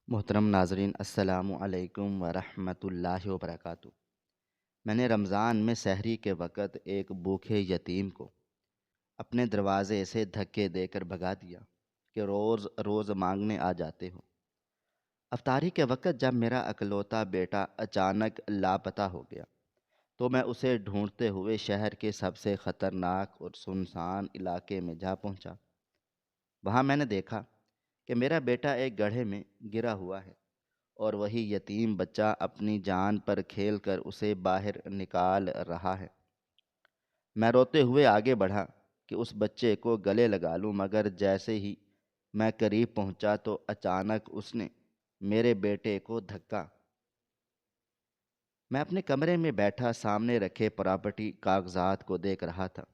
محترم ناظرین السلام علیکم ورحمۃ اللہ وبرکاتہ۔ میں نے رمضان میں سحری کے وقت ایک بھوکے یتیم کو اپنے دروازے سے دھکے دے کر بھگا دیا کہ روز روز مانگنے آ جاتے ہو۔ افطاری کے وقت جب میرا اکلوتا بیٹا اچانک لاپتہ ہو گیا تو میں اسے ڈھونڈتے ہوئے شہر کے سب سے خطرناک اور سنسان علاقے میں جا پہنچا۔ وہاں میں نے دیکھا کہ میرا بیٹا ایک گڑھے میں گرا ہوا ہے اور وہی یتیم بچہ اپنی جان پر کھیل کر اسے باہر نکال رہا ہے۔ میں روتے ہوئے آگے بڑھا کہ اس بچے کو گلے لگا لوں، مگر جیسے ہی میں قریب پہنچا تو اچانک اس نے میرے بیٹے کو دھکا۔ میں اپنے کمرے میں بیٹھا سامنے رکھے پراپرٹی کاغذات کو دیکھ رہا تھا۔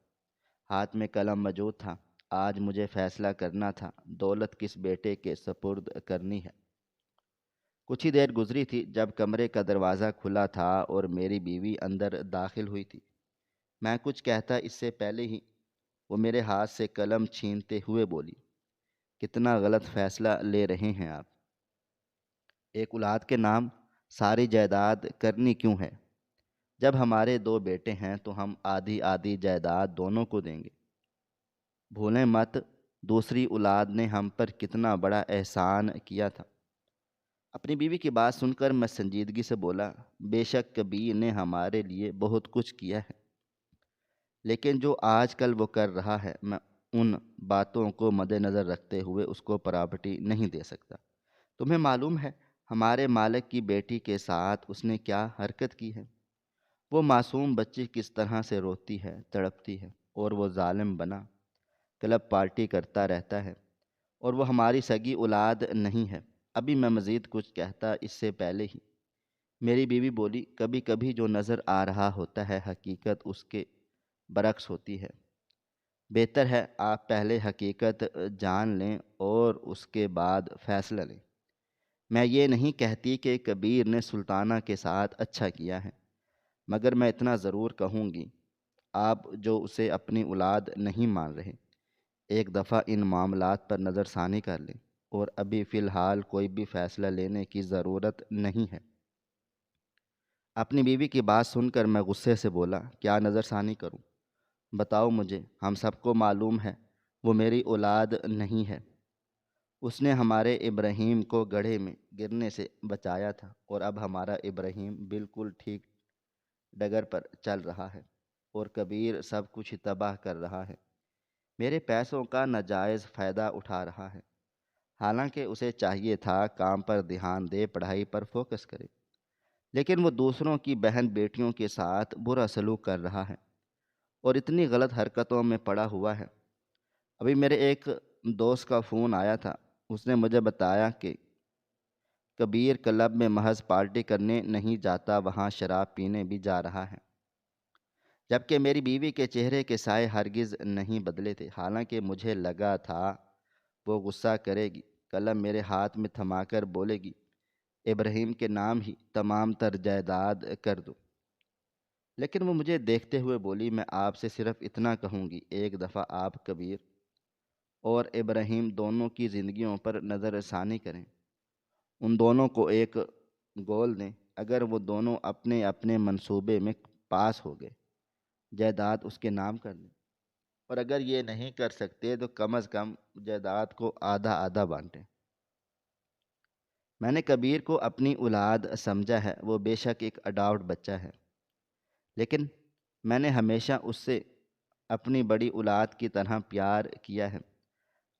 ہاتھ میں قلم موجود تھا۔ آج مجھے فیصلہ کرنا تھا، دولت کس بیٹے کے سپرد کرنی ہے۔ کچھ ہی دیر گزری تھی جب کمرے کا دروازہ کھلا تھا اور میری بیوی اندر داخل ہوئی تھی۔ میں کچھ کہتا اس سے پہلے ہی وہ میرے ہاتھ سے قلم چھینتے ہوئے بولی، کتنا غلط فیصلہ لے رہے ہیں آپ۔ ایک اولاد کے نام ساری جائیداد کرنی کیوں ہے؟ جب ہمارے دو بیٹے ہیں تو ہم آدھی آدھی جائیداد دونوں کو دیں گے۔ بھولیں مت دوسری اولاد نے ہم پر کتنا بڑا احسان کیا تھا۔ اپنی بیوی کی بات سن کر میں سنجیدگی سے بولا، بے شک کبیر نے ہمارے لیے بہت کچھ کیا ہے، لیکن جو آج کل وہ کر رہا ہے میں ان باتوں کو مد نظر رکھتے ہوئے اس کو پراپرٹی نہیں دے سکتا۔ تمہیں معلوم ہے ہمارے مالک کی بیٹی کے ساتھ اس نے کیا حرکت کی ہے؟ وہ معصوم بچی کس طرح سے روتی ہے، تڑپتی ہے، اور وہ ظالم بنا کلب پارٹی کرتا رہتا ہے، اور وہ ہماری سگی اولاد نہیں ہے۔ ابھی میں مزید کچھ کہتا اس سے پہلے ہی میری بیوی بولی، کبھی کبھی جو نظر آ رہا ہوتا ہے حقیقت اس کے برعکس ہوتی ہے۔ بہتر ہے آپ پہلے حقیقت جان لیں اور اس کے بعد فیصلہ لیں۔ میں یہ نہیں کہتی کہ کبیر نے سلطانہ کے ساتھ اچھا کیا ہے، مگر میں اتنا ضرور کہوں گی، آپ جو اسے اپنی اولاد نہیں مان رہے، ایک دفعہ ان معاملات پر نظر ثانی کر لیں، اور ابھی فی الحال کوئی بھی فیصلہ لینے کی ضرورت نہیں ہے۔ اپنی بیوی کی بات سن کر میں غصے سے بولا، کیا نظر ثانی کروں؟ بتاؤ مجھے، ہم سب کو معلوم ہے وہ میری اولاد نہیں ہے۔ اس نے ہمارے ابراہیم کو گڑھے میں گرنے سے بچایا تھا، اور اب ہمارا ابراہیم بالکل ٹھیک ڈگر پر چل رہا ہے اور کبیر سب کچھ تباہ کر رہا ہے، میرے پیسوں کا ناجائز فائدہ اٹھا رہا ہے، حالانکہ اسے چاہیے تھا کام پر دھیان دے، پڑھائی پر فوکس کرے، لیکن وہ دوسروں کی بہن بیٹیوں کے ساتھ برا سلوک کر رہا ہے اور اتنی غلط حرکتوں میں پڑا ہوا ہے۔ ابھی میرے ایک دوست کا فون آیا تھا، اس نے مجھے بتایا کہ کبیر کلب میں محض پارٹی کرنے نہیں جاتا، وہاں شراب پینے بھی جا رہا ہے، جبکہ میری بیوی کے چہرے کے سائے ہرگز نہیں بدلے تھے۔ حالانکہ مجھے لگا تھا وہ غصہ کرے گی، قلم میرے ہاتھ میں تھما کر بولے گی، ابراہیم کے نام ہی تمام تر جائیداد کر دو، لیکن وہ مجھے دیکھتے ہوئے بولی، میں آپ سے صرف اتنا کہوں گی، ایک دفعہ آپ کبیر اور ابراہیم دونوں کی زندگیوں پر نظر ثانی کریں، ان دونوں کو ایک گول دیں، اگر وہ دونوں اپنے اپنے منصوبے میں پاس ہو گئے، جائیداد اس کے نام کر دیں، اور اگر یہ نہیں کر سکتے تو کم از کم جائیداد کو آدھا آدھا بانٹیں۔ میں نے کبیر کو اپنی اولاد سمجھا ہے، وہ بے شک ایک اڈاپٹ بچہ ہے، لیکن میں نے ہمیشہ اس سے اپنی بڑی اولاد کی طرح پیار کیا ہے۔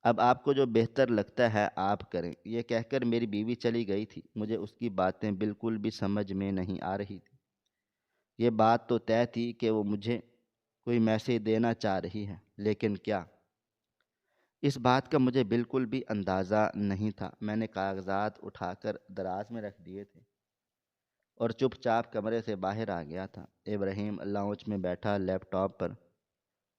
اب آپ کو جو بہتر لگتا ہے آپ کریں۔ یہ کہہ کر میری بیوی چلی گئی تھی۔ مجھے اس کی باتیں بالکل بھی سمجھ میں نہیں آ رہی تھی۔ یہ بات تو طے تھی کہ وہ مجھے کوئی میسج دینا چاہ رہی ہے، لیکن کیا؟ اس بات کا مجھے بالکل بھی اندازہ نہیں تھا۔ میں نے کاغذات اٹھا کر دراز میں رکھ دیے تھے اور چپ چاپ کمرے سے باہر آ گیا تھا۔ ابراہیم لاؤنج میں بیٹھا لیپ ٹاپ پر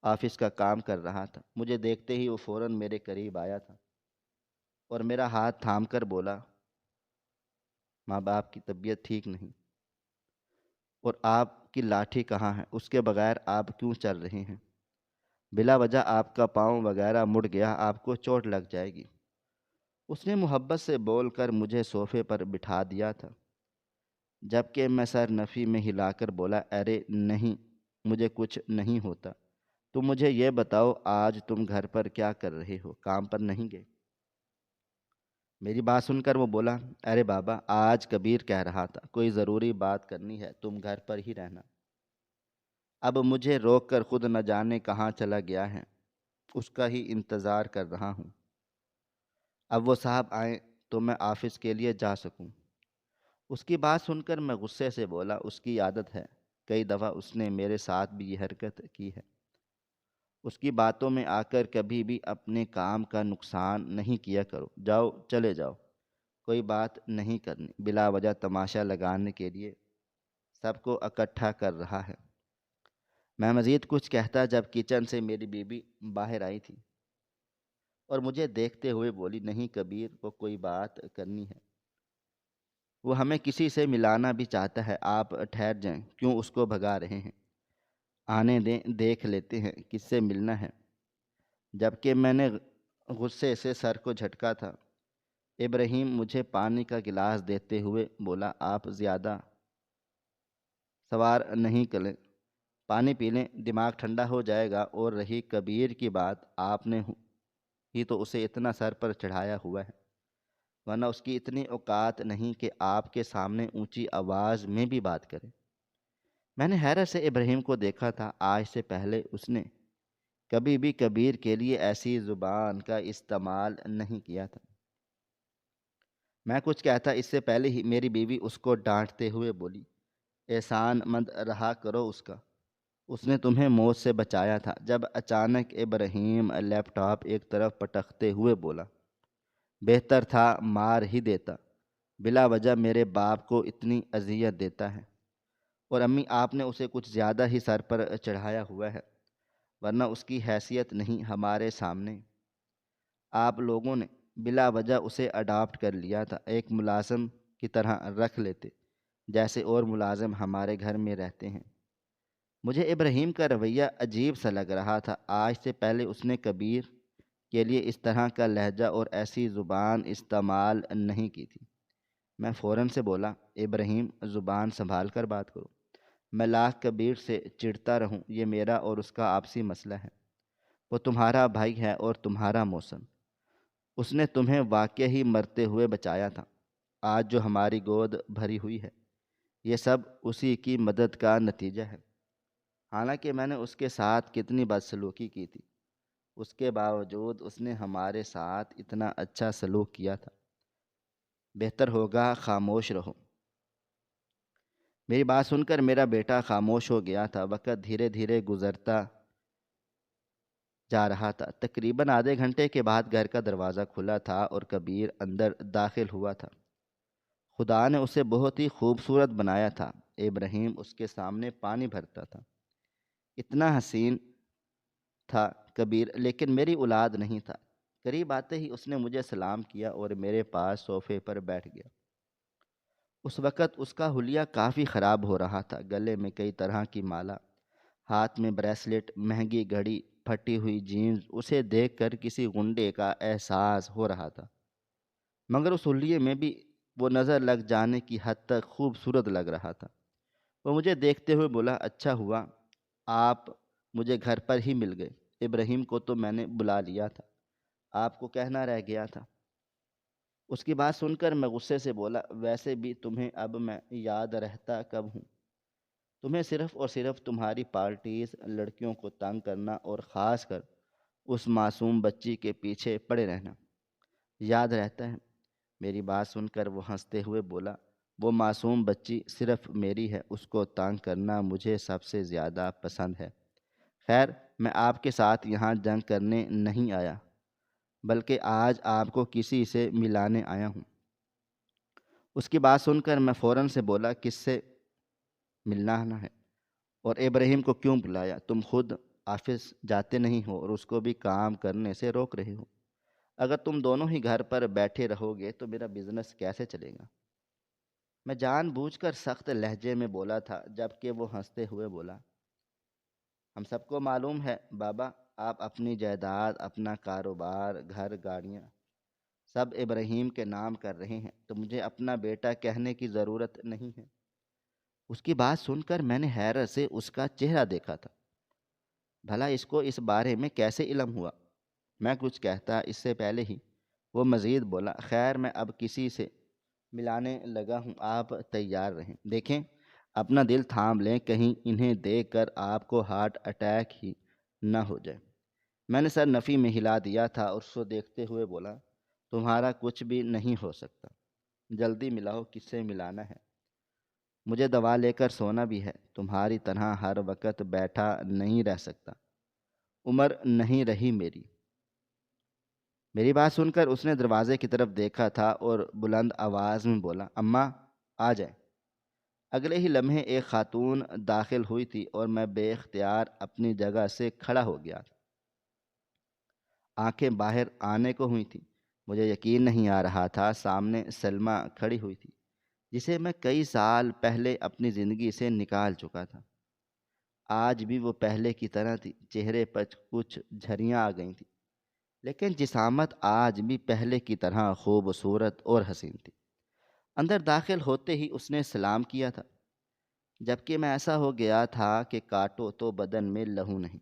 آفس کا کام کر رہا تھا۔ مجھے دیکھتے ہی وہ فوراً میرے قریب آیا تھا اور میرا ہاتھ تھام کر بولا، ماں باپ کی طبیعت ٹھیک نہیں، اور آپ کی لاٹھی کہاں ہے؟ اس کے بغیر آپ کیوں چل رہے ہیں؟ بلا وجہ آپ کا پاؤں وغیرہ مڑ گیا، آپ کو چوٹ لگ جائے گی۔ اس نے محبت سے بول کر مجھے صوفے پر بٹھا دیا تھا، جبکہ میں سر نفی میں ہلا کر بولا، ارے نہیں، مجھے کچھ نہیں ہوتا۔ تم مجھے یہ بتاؤ، آج تم گھر پر کیا کر رہے ہو؟ کام پر نہیں گئے؟ میری بات سن کر وہ بولا، ارے بابا، آج کبیر کہہ رہا تھا کوئی ضروری بات کرنی ہے تم گھر پر ہی رہنا۔ اب مجھے روک کر خود نہ جانے کہاں چلا گیا ہے، اس کا ہی انتظار کر رہا ہوں۔ اب وہ صاحب آئیں تو میں آفس کے لیے جا سکوں۔ اس کی بات سن کر میں غصے سے بولا، اس کی عادت ہے، کئی دفعہ اس نے میرے ساتھ بھی یہ حرکت کی ہے۔ اس کی باتوں میں آ کر کبھی بھی اپنے کام کا نقصان نہیں کیا کرو، جاؤ چلے جاؤ، کوئی بات نہیں کرنی۔ بلا وجہ تماشا لگانے کے لیے سب کو اکٹھا کر رہا ہے۔ میں مزید کچھ کہتا جب کچن سے میری بیوی باہر آئی تھی اور مجھے دیکھتے ہوئے بولی، نہیں کبیر کو کوئی بات کرنی ہے، وہ ہمیں کسی سے ملانا بھی چاہتا ہے، آپ ٹھہر جائیں، کیوں اس کو بھگا رہے ہیں؟ آنے دیں، دیکھ لیتے ہیں کس سے ملنا ہے۔ جبکہ میں نے غصے سے سر کو جھٹکا تھا، ابراہیم مجھے پانی کا گلاس دیتے ہوئے بولا، آپ زیادہ سوار نہیں کریں، پانی پی لیں، دماغ ٹھنڈا ہو جائے گا۔ اور رہی کبیر کی بات، آپ نے ہی تو اسے اتنا سر پر چڑھایا ہوا ہے، ورنہ اس کی اتنی اوقات نہیں کہ آپ کے سامنے اونچی آواز میں بھی بات کرے۔ میں نے حیرت سے ابراہیم کو دیکھا تھا، آج سے پہلے اس نے کبھی بھی کبیر کے لیے ایسی زبان کا استعمال نہیں کیا تھا۔ میں کچھ کہتا اس سے پہلے ہی میری بیوی اس کو ڈانٹتے ہوئے بولی، احسان مند رہا کرو اس کا، اس نے تمہیں موت سے بچایا تھا۔ جب اچانک ابراہیم لیپ ٹاپ ایک طرف پٹکتے ہوئے بولا، بہتر تھا مار ہی دیتا، بلا وجہ میرے باپ کو اتنی اذیت دیتا ہے، اور امی آپ نے اسے کچھ زیادہ ہی سر پر چڑھایا ہوا ہے، ورنہ اس کی حیثیت نہیں ہمارے سامنے۔ آپ لوگوں نے بلا وجہ اسے اڈاپٹ کر لیا تھا، ایک ملازم کی طرح رکھ لیتے، جیسے اور ملازم ہمارے گھر میں رہتے ہیں۔ مجھے ابراہیم کا رویہ عجیب سا لگ رہا تھا، آج سے پہلے اس نے کبیر کے لیے اس طرح کا لہجہ اور ایسی زبان استعمال نہیں کی تھی۔ میں فوراً سے بولا، ابراہیم زبان سنبھال کر بات کرو، میں لاکھ کبیر سے چڑھتا رہوں، یہ میرا اور اس کا آپسی مسئلہ ہے، وہ تمہارا بھائی ہے اور تمہارا موسم، اس نے تمہیں واقعی ہی مرتے ہوئے بچایا تھا، آج جو ہماری گود بھری ہوئی ہے یہ سب اسی کی مدد کا نتیجہ ہے۔ حالانکہ میں نے اس کے ساتھ کتنی بدسلوکی کی تھی، اس کے باوجود اس نے ہمارے ساتھ اتنا اچھا سلوک کیا تھا، بہتر ہوگا خاموش رہو۔ میری بات سن کر میرا بیٹا خاموش ہو گیا تھا۔ وقت دھیرے دھیرے گزرتا جا رہا تھا۔ تقریباً آدھے گھنٹے کے بعد گھر کا دروازہ کھلا تھا اور کبیر اندر داخل ہوا تھا۔ خدا نے اسے بہت ہی خوبصورت بنایا تھا۔ ابراہیم اس کے سامنے پانی بھرتا تھا، اتنا حسین تھا کبیر، لیکن میری اولاد نہیں تھا۔ قریب آتے ہی اس نے مجھے سلام کیا اور میرے پاس صوفے پر بیٹھ گیا۔ اس وقت اس کا حلیہ کافی خراب ہو رہا تھا، گلے میں کئی طرح کی مالا، ہاتھ میں بریسلٹ، مہنگی گھڑی، پھٹی ہوئی جینز، اسے دیکھ کر کسی غنڈے کا احساس ہو رہا تھا، مگر اس حلیے میں بھی وہ نظر لگ جانے کی حد تک خوبصورت لگ رہا تھا۔ وہ مجھے دیکھتے ہوئے بولا، اچھا ہوا آپ مجھے گھر پر ہی مل گئے، ابراہیم کو تو میں نے بلا لیا تھا، آپ کو کہنا رہ گیا تھا۔ اس کی بات سن کر میں غصے سے بولا، ویسے بھی تمہیں اب میں یاد رہتا کب ہوں؟ تمہیں صرف اور صرف تمہاری پارٹیز، لڑکیوں کو تنگ کرنا اور خاص کر اس معصوم بچی کے پیچھے پڑے رہنا یاد رہتا ہے۔ میری بات سن کر وہ ہنستے ہوئے بولا، وہ معصوم بچی صرف میری ہے، اس کو تنگ کرنا مجھے سب سے زیادہ پسند ہے۔ خیر، میں آپ کے ساتھ یہاں جنگ کرنے نہیں آیا، بلکہ آج آپ کو کسی سے ملانے آیا ہوں۔ اس کی بات سن کر میں فوراً سے بولا، کس سے ملنا آنا ہے اور ابراہیم کو کیوں بلایا؟ تم خود آفس جاتے نہیں ہو اور اس کو بھی کام کرنے سے روک رہے ہو، اگر تم دونوں ہی گھر پر بیٹھے رہو گے تو میرا بزنس کیسے چلے گا؟ میں جان بوجھ کر سخت لہجے میں بولا تھا، جبکہ وہ ہنستے ہوئے بولا، ہم سب کو معلوم ہے بابا، آپ اپنی جائیداد، اپنا کاروبار، گھر، گاڑیاں سب ابراہیم کے نام کر رہے ہیں تو مجھے اپنا بیٹا کہنے کی ضرورت نہیں ہے۔ اس کی بات سن کر میں نے حیرت سے اس کا چہرہ دیکھا تھا۔ بھلا اس کو اس بارے میں کیسے علم ہوا؟ میں کچھ کہتا اس سے پہلے ہی وہ مزید بولا، خیر میں اب کسی سے ملانے لگا ہوں، آپ تیار رہیں۔ دیکھیں اپنا دل تھام لیں، کہیں انہیں دیکھ کر آپ کو ہارٹ اٹیک ہی نہ ہو جائے۔ میں نے سر نفی میں ہلا دیا تھا اور اس کو دیکھتے ہوئے بولا، تمہارا کچھ بھی نہیں ہو سکتا، جلدی ملاؤ، کس سے ملانا ہے؟ مجھے دوا لے کر سونا بھی ہے، تمہاری طرح ہر وقت بیٹھا نہیں رہ سکتا، عمر نہیں رہی میری۔ میری بات سن کر اس نے دروازے کی طرف دیکھا تھا اور بلند آواز میں بولا، اماں آ جائیں۔ اگلے ہی لمحے ایک خاتون داخل ہوئی تھی اور میں بے اختیار اپنی جگہ سے کھڑا ہو گیا تھا۔ آنکھیں باہر آنے کو ہوئی تھیں۔ مجھے یقین نہیں آ رہا تھا، سامنے سلمیٰ کھڑی ہوئی تھی، جسے میں کئی سال پہلے اپنی زندگی سے نکال چکا تھا۔ آج بھی وہ پہلے کی طرح تھی، چہرے پر کچھ جھریاں آ گئی تھیں، لیکن جسامت آج بھی پہلے کی طرح خوبصورت اور حسین تھی۔ اندر داخل ہوتے ہی اس نے سلام کیا تھا، جبکہ میں ایسا ہو گیا تھا کہ کاٹو تو بدن میں لہو نہیں۔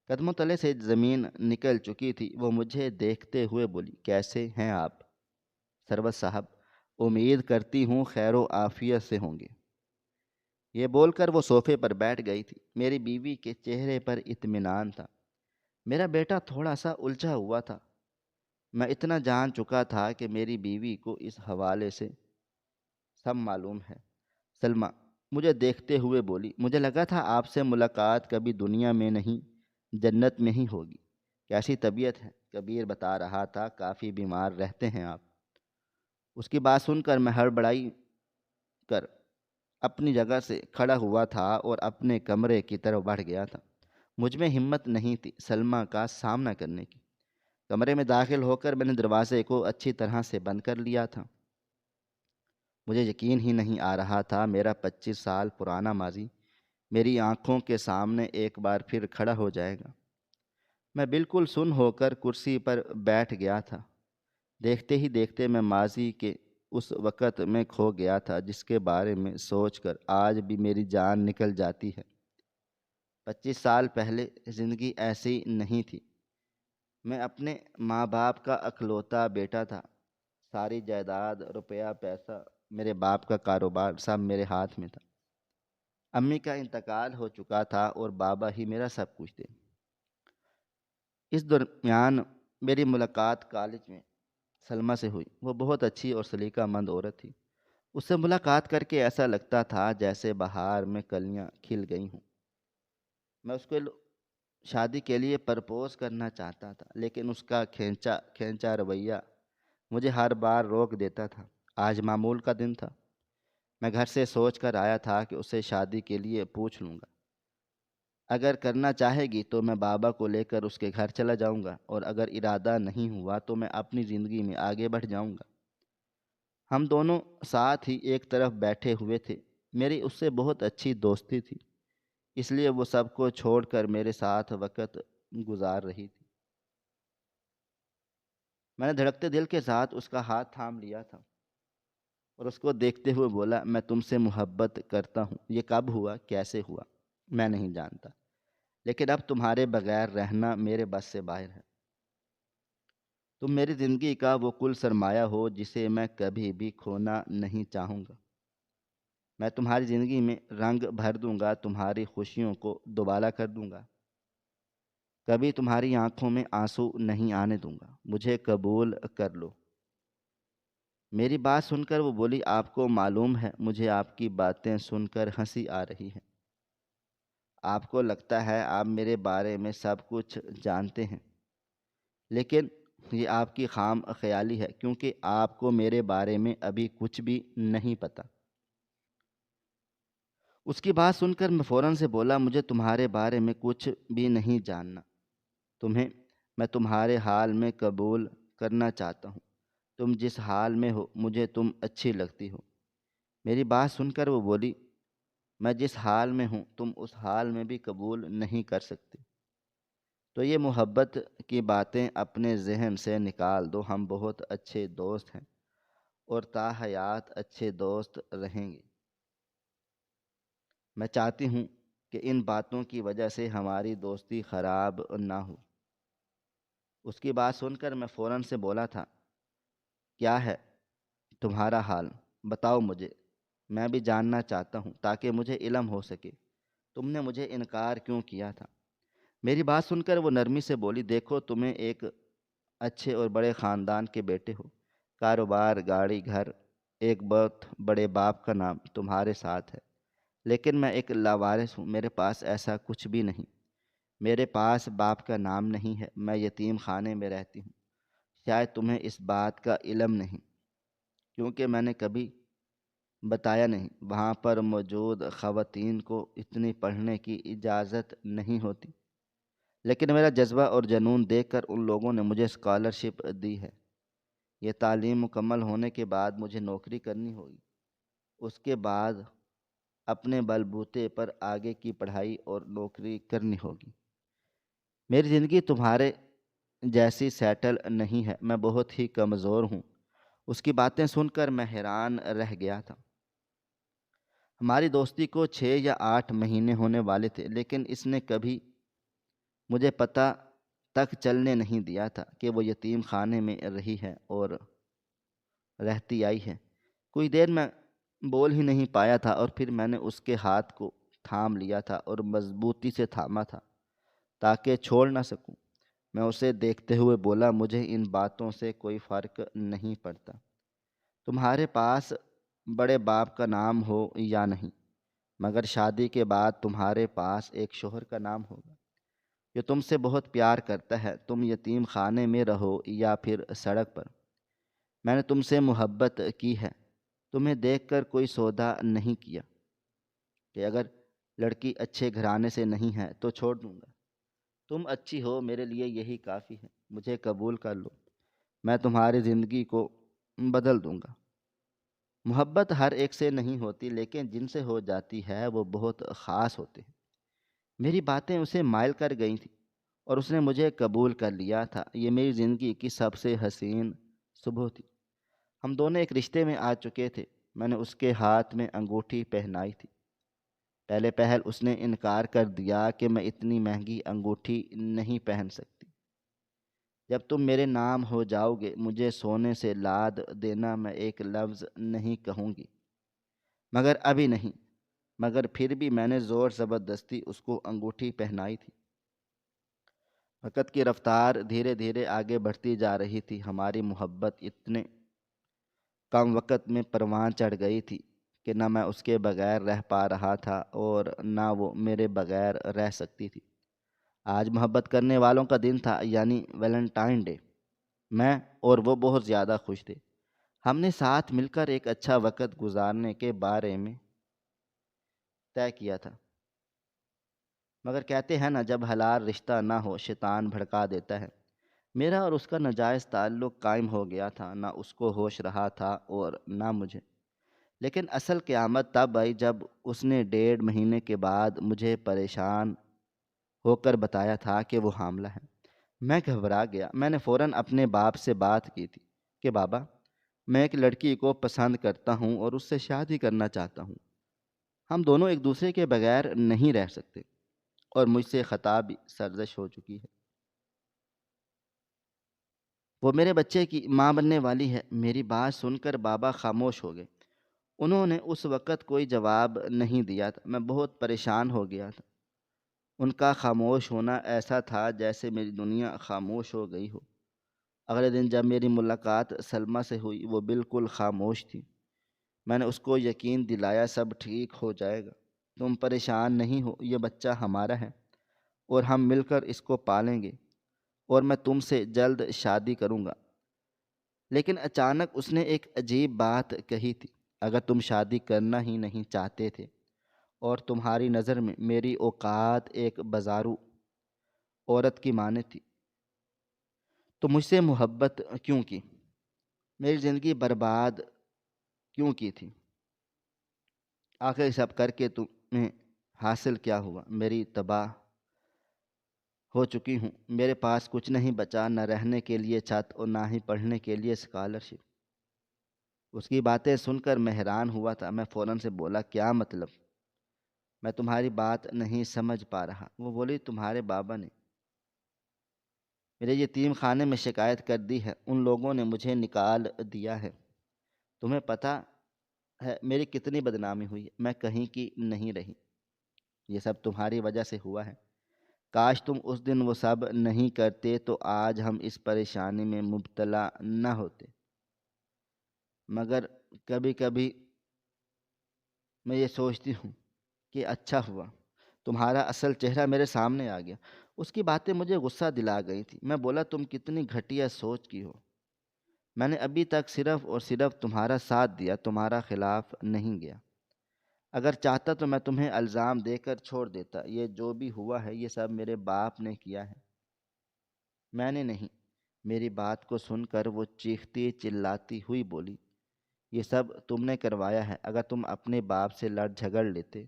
قدموں تلے سے زمین نکل چکی تھی۔ وہ مجھے دیکھتے ہوئے بولی، کیسے ہیں آپ سروت صاحب؟ امید کرتی ہوں خیر و عافیت سے ہوں گے۔ یہ بول کر وہ صوفے پر بیٹھ گئی تھی۔ میری بیوی کے چہرے پر اطمینان تھا، میرا بیٹا تھوڑا سا الجھا ہوا تھا۔ میں اتنا جان چکا تھا کہ میری بیوی کو اس حوالے سے سب معلوم ہے۔ سلمیٰ مجھے دیکھتے ہوئے بولی، مجھے لگا تھا آپ سے ملاقات کبھی دنیا میں نہیں جنت میں ہی ہوگی۔ کیسی طبیعت ہے؟ کبیر بتا رہا تھا کافی بیمار رہتے ہیں آپ۔ اس کی بات سن کر میں ہڑبڑائی کر اپنی جگہ سے کھڑا ہوا تھا اور اپنے کمرے کی طرف بڑھ گیا تھا۔ مجھ میں ہمت نہیں تھی سلمیٰ کا سامنا کرنے کی۔ کمرے میں داخل ہو کر میں نے دروازے کو اچھی طرح سے بند کر لیا تھا۔ مجھے یقین ہی نہیں آ رہا تھا میرا 25 سال پرانا ماضی میری آنکھوں کے سامنے ایک بار پھر کھڑا ہو جائے گا۔ میں بالکل سن ہو کر کرسی پر بیٹھ گیا تھا۔ دیکھتے ہی دیکھتے میں ماضی کے اس وقت میں کھو گیا تھا جس کے بارے میں سوچ کر آج بھی میری جان نکل جاتی ہے۔ 25 سال پہلے زندگی ایسی نہیں تھی۔ میں اپنے ماں باپ کا اکلوتا بیٹا تھا۔ ساری جائیداد، روپیہ پیسہ، میرے باپ کا کاروبار سب میرے ہاتھ میں تھا۔ امی کا انتقال ہو چکا تھا اور بابا ہی میرا سب کچھ تھے۔ اس درمیان میری ملاقات کالج میں سلمیٰ سے ہوئی۔ وہ بہت اچھی اور سلیقہ مند عورت تھی۔ اس سے ملاقات کر کے ایسا لگتا تھا جیسے بہار میں کلیاں کھل گئی ہوں۔ میں اس کو شادی کے لیے پرپوز کرنا چاہتا تھا، لیکن اس کا کھینچا رویہ مجھے ہر بار روک دیتا تھا۔ آج معمول کا دن تھا۔ میں گھر سے سوچ کر آیا تھا کہ اسے شادی کے لیے پوچھ لوں گا۔ اگر کرنا چاہے گی تو میں بابا کو لے کر اس کے گھر چلا جاؤں گا، اور اگر ارادہ نہیں ہوا تو میں اپنی زندگی میں آگے بڑھ جاؤں گا۔ ہم دونوں ساتھ ہی ایک طرف بیٹھے ہوئے تھے۔ میری اس سے بہت اچھی دوستی تھی، اس لیے وہ سب کو چھوڑ کر میرے ساتھ وقت گزار رہی تھی۔ میں نے دھڑکتے دل کے ساتھ اس کا ہاتھ تھام لیا تھا اور اس کو دیکھتے ہوئے بولا، میں تم سے محبت کرتا ہوں۔ یہ کب ہوا، کیسے ہوا، میں نہیں جانتا، لیکن اب تمہارے بغیر رہنا میرے بس سے باہر ہے۔ تم میری زندگی کا وہ کل سرمایہ ہو جسے میں کبھی بھی کھونا نہیں چاہوں گا۔ میں تمہاری زندگی میں رنگ بھر دوں گا، تمہاری خوشیوں کو دوبالا کر دوں گا، کبھی تمہاری آنکھوں میں آنسو نہیں آنے دوں گا۔ مجھے قبول کر لو۔ میری بات سن کر وہ بولی، آپ کو معلوم ہے مجھے آپ کی باتیں سن کر ہنسی آ رہی ہے۔ آپ کو لگتا ہے آپ میرے بارے میں سب کچھ جانتے ہیں، لیکن یہ آپ کی خام خیالی ہے، کیونکہ آپ کو میرے بارے میں ابھی کچھ بھی نہیں پتہ۔ اس کی بات سن کر میں فوراً سے بولا، مجھے تمہارے بارے میں کچھ بھی نہیں جاننا۔ تمہیں میں تمہارے حال میں قبول کرنا چاہتا ہوں۔ تم جس حال میں ہو مجھے تم اچھی لگتی ہو۔ میری بات سن کر وہ بولی، میں جس حال میں ہوں تم اس حال میں بھی قبول نہیں کر سکتے۔ تو یہ محبت کی باتیں اپنے ذہن سے نکال دو، ہم بہت اچھے دوست ہیں اور تا حیات اچھے دوست رہیں گے۔ میں چاہتی ہوں کہ ان باتوں کی وجہ سے ہماری دوستی خراب نہ ہو۔ اس کی بات سن کر میں فوراً سے بولا تھا، کیا ہے تمہارا حال؟ بتاؤ مجھے، میں بھی جاننا چاہتا ہوں تاکہ مجھے علم ہو سکے تم نے مجھے انکار کیوں کیا تھا۔ میری بات سن کر وہ نرمی سے بولی، دیکھو تمہیں ایک اچھے اور بڑے خاندان کے بیٹے ہو، کاروبار، گاڑی، گھر، ایک بہت بڑے باپ کا نام تمہارے ساتھ ہے، لیکن میں ایک لاوارث ہوں، میرے پاس ایسا کچھ بھی نہیں۔ میرے پاس باپ کا نام نہیں ہے، میں یتیم خانے میں رہتی ہوں۔ شاید تمہیں اس بات کا علم نہیں، کیونکہ میں نے کبھی بتایا نہیں۔ وہاں پر موجود خواتین کو اتنی پڑھنے کی اجازت نہیں ہوتی، لیکن میرا جذبہ اور جنون دیکھ کر ان لوگوں نے مجھے اسکالرشپ دی ہے۔ یہ تعلیم مکمل ہونے کے بعد مجھے نوکری کرنی ہوگی، اس کے بعد اپنے بل بوتے پر آگے کی پڑھائی اور نوکری کرنی ہوگی۔ میری زندگی تمہارے جیسی سیٹل نہیں ہے، میں بہت ہی کمزور ہوں۔ اس کی باتیں سن کر میں حیران رہ گیا تھا۔ ہماری دوستی کو 6 یا 8 مہینے ہونے والے تھے، لیکن اس نے کبھی مجھے پتہ تک چلنے نہیں دیا تھا کہ وہ یتیم خانے میں رہی ہے اور رہتی آئی ہے۔ کچھ دیر میں بول ہی نہیں پایا تھا اور پھر میں نے اس کے ہاتھ کو تھام لیا تھا اور مضبوطی سے تھاما تھا تاکہ چھوڑ نہ سکوں۔ میں اسے دیکھتے ہوئے بولا، مجھے ان باتوں سے کوئی فرق نہیں پڑتا، تمہارے پاس بڑے باپ کا نام ہو یا نہیں، مگر شادی کے بعد تمہارے پاس ایک شوہر کا نام ہوگا جو تم سے بہت پیار کرتا ہے، تم یتیم خانے میں رہو یا پھر سڑک پر۔ میں نے تم سے محبت کی ہے، تمہیں دیکھ کر کوئی سودا نہیں کیا کہ اگر لڑکی اچھے گھرانے سے نہیں ہے تو چھوڑ دوں گا۔ تم اچھی ہو، میرے لیے یہی کافی ہے، مجھے قبول کر لو، میں تمہاری زندگی کو بدل دوں گا۔ محبت ہر ایک سے نہیں ہوتی، لیکن جن سے ہو جاتی ہے وہ بہت خاص ہوتے ہیں۔ میری باتیں اسے مائل کر گئی تھیں اور اس نے مجھے قبول کر لیا تھا۔ یہ میری زندگی کی سب سے حسین صبح تھی۔ ہم دونوں ایک رشتے میں آ چکے تھے۔ میں نے اس کے ہاتھ میں انگوٹھی پہنائی تھی۔ پہلے پہل اس نے انکار کر دیا کہ میں اتنی مہنگی انگوٹھی نہیں پہن سکتی۔ جب تم میرے نام ہو جاؤ گے مجھے سونے سے لاد دینا، میں ایک لفظ نہیں کہوں گی، مگر ابھی نہیں۔ مگر پھر بھی میں نے زور زبردستی اس کو انگوٹھی پہنائی تھی۔ وقت کی رفتار دھیرے دھیرے آگے بڑھتی جا رہی تھی۔ ہماری محبت اتنے کم وقت میں پروان چڑھ گئی تھی کہ نہ میں اس کے بغیر رہ پا رہا تھا اور نہ وہ میرے بغیر رہ سکتی تھی۔ آج محبت کرنے والوں کا دن تھا، یعنی ویلنٹائن ڈے۔ میں اور وہ بہت زیادہ خوش تھے۔ ہم نے ساتھ مل کر ایک اچھا وقت گزارنے کے بارے میں طے کیا تھا، مگر کہتے ہیں نا، جب حلال رشتہ نہ ہو شیطان بھڑکا دیتا ہے۔ میرا اور اس کا ناجائز تعلق قائم ہو گیا تھا، نہ اس کو ہوش رہا تھا اور نہ مجھے۔ لیکن اصل قیامت تب آئی جب اس نے 1.5 مہینے کے بعد مجھے پریشان ہو کر بتایا تھا کہ وہ حاملہ ہے۔ میں گھبرا گیا۔ میں نے فوراً اپنے باپ سے بات کی تھی کہ بابا، میں ایک لڑکی کو پسند کرتا ہوں اور اس سے شادی کرنا چاہتا ہوں۔ ہم دونوں ایک دوسرے کے بغیر نہیں رہ سکتے اور مجھ سے خطا بھی سرزش ہو چکی ہے۔ وہ میرے بچے کی ماں بننے والی ہے۔ میری بات سن کر بابا خاموش ہو گئے۔ انہوں نے اس وقت کوئی جواب نہیں دیا تھا۔ میں بہت پریشان ہو گیا تھا۔ ان کا خاموش ہونا ایسا تھا جیسے میری دنیا خاموش ہو گئی ہو۔ اگلے دن جب میری ملاقات سلمیٰ سے ہوئی، وہ بالکل خاموش تھی۔ میں نے اس کو یقین دلایا سب ٹھیک ہو جائے گا، تم پریشان نہیں ہو، یہ بچہ ہمارا ہے اور ہم مل کر اس کو پالیں گے اور میں تم سے جلد شادی کروں گا۔ لیکن اچانک اس نے ایک عجیب بات کہی تھی، اگر تم شادی کرنا ہی نہیں چاہتے تھے اور تمہاری نظر میں میری اوقات ایک بازارو عورت کی مانند تھی تو مجھ سے محبت کیوں کی؟ میری زندگی برباد کیوں کی تھی؟ آخر سب کر کے تمہیں حاصل کیا ہوا؟ میری تباہ ہو چکی ہوں۔ میرے پاس کچھ نہیں بچا، نہ رہنے کے لیے چھت اور نہ ہی پڑھنے کے لیے اسکالرشپ۔ اس کی باتیں سن کر میں حیران ہوا تھا۔ میں فوراً سے بولا، کیا مطلب؟ میں تمہاری بات نہیں سمجھ پا رہا۔ وہ بولی، تمہارے بابا نے میرے یتیم خانے میں شکایت کر دی ہے، ان لوگوں نے مجھے نکال دیا ہے۔ تمہیں پتہ ہے میری کتنی بدنامی ہوئی ہے؟ میں کہیں کی نہیں رہی۔ یہ سب تمہاری وجہ سے ہوا ہے۔ کاش تم اس دن وہ سب نہیں کرتے تو آج ہم اس پریشانی میں مبتلا نہ ہوتے۔ مگر کبھی کبھی میں یہ سوچتی ہوں کہ اچھا ہوا تمہارا اصل چہرہ میرے سامنے آ گیا۔ اس کی باتیں مجھے غصہ دلا گئی تھی۔ میں بولا، تم کتنی گھٹیا سوچ کی ہو۔ میں نے ابھی تک صرف اور صرف تمہارا ساتھ دیا، تمہارا خلاف نہیں گیا۔ اگر چاہتا تو میں تمہیں الزام دے کر چھوڑ دیتا۔ یہ جو بھی ہوا ہے یہ سب میرے باپ نے کیا ہے، میں نے نہیں۔ میری بات کو سن کر وہ چیختی چلاتی ہوئی بولی، یہ سب تم نے کروایا ہے۔ اگر تم اپنے باپ سے لڑ جھگڑ لیتے،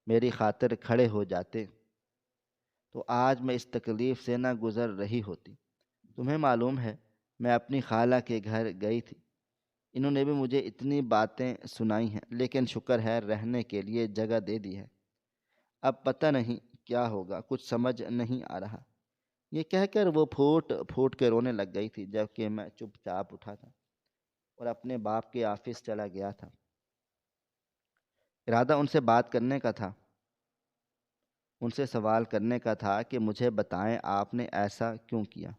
میری خاطر کھڑے ہو جاتے تو آج میں اس تکلیف سے نہ گزر رہی ہوتی۔ تمہیں معلوم ہے میں اپنی خالہ کے گھر گئی تھی، انہوں نے بھی مجھے اتنی باتیں سنائی ہیں، لیکن شکر ہے رہنے کے لیے جگہ دے دی ہے۔ اب پتہ نہیں کیا ہوگا، کچھ سمجھ نہیں آ رہا۔ یہ کہہ کر وہ پھوٹ پھوٹ کے رونے لگ گئی تھی، جبکہ میں چپ چاپ اٹھا تھا اور اپنے باپ کے آفس چلا گیا تھا۔ ارادہ ان سے بات کرنے کا تھا، ان سے سوال کرنے کا تھا کہ مجھے بتائیں آپ نے ایسا کیوں کیا۔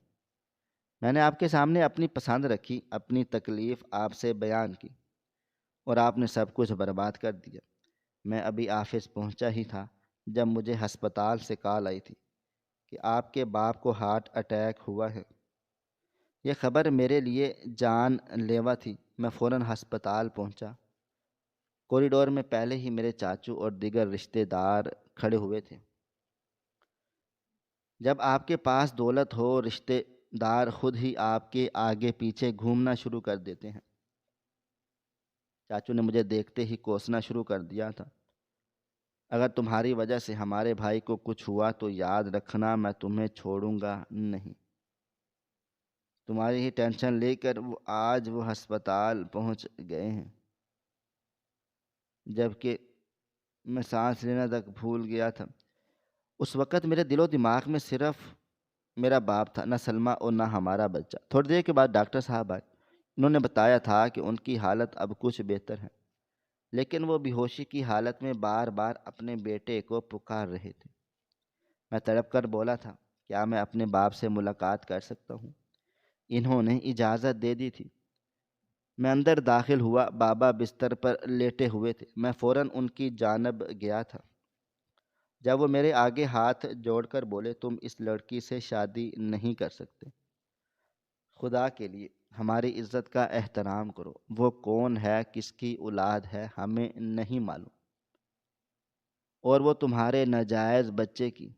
میں نے آپ کے سامنے اپنی پسند رکھی، اپنی تکلیف آپ سے بیان کی، اور آپ نے سب کچھ برباد کر دیا۔ میں ابھی آفس پہنچا ہی تھا جب مجھے ہسپتال سے کال آئی تھی کہ آپ کے باپ کو ہارٹ اٹیک ہوا ہے۔ یہ خبر میرے لیے جان لیوا تھی۔ میں فوراً ہسپتال پہنچا۔ کوریڈور میں پہلے ہی میرے چاچو اور دیگر رشتہ دار کھڑے ہوئے تھے۔ جب آپ کے پاس دولت ہو، رشتہ دار خود ہی آپ کے آگے پیچھے گھومنا شروع کر دیتے ہیں۔ چاچو نے مجھے دیکھتے ہی کوسنا شروع کر دیا تھا، اگر تمہاری وجہ سے ہمارے بھائی کو کچھ ہوا تو یاد رکھنا میں تمہیں چھوڑوں گا نہیں۔ تمہاری ہی ٹینشن لے کر آج وہ ہسپتال پہنچ گئے ہیں، جبکہ میں سانس لینا تک بھول گیا تھا۔ اس وقت میرے دل و دماغ میں صرف میرا باپ تھا، نہ سلمیٰ اور نہ ہمارا بچہ۔ تھوڑی دیر کے بعد ڈاکٹر صاحب آئے۔ انہوں نے بتایا تھا کہ ان کی حالت اب کچھ بہتر ہے، لیکن وہ بے ہوشی کی حالت میں بار بار اپنے بیٹے کو پکار رہے تھے۔ میں تڑپ کر بولا تھا، کیا میں اپنے باپ سے ملاقات کر سکتا ہوں؟ انہوں نے اجازت دے دی تھی۔ میں اندر داخل ہوا۔ بابا بستر پر لیٹے ہوئے تھے۔ میں فوراً ان کی جانب گیا تھا۔ جب وہ میرے آگے ہاتھ جوڑ کر بولے، تم اس لڑکی سے شادی نہیں کر سکتے، خدا کے لیے ہماری عزت کا احترام کرو۔ وہ کون ہے، کس کی اولاد ہے، ہمیں نہیں معلوم، اور وہ تمہارے ناجائز بچے کی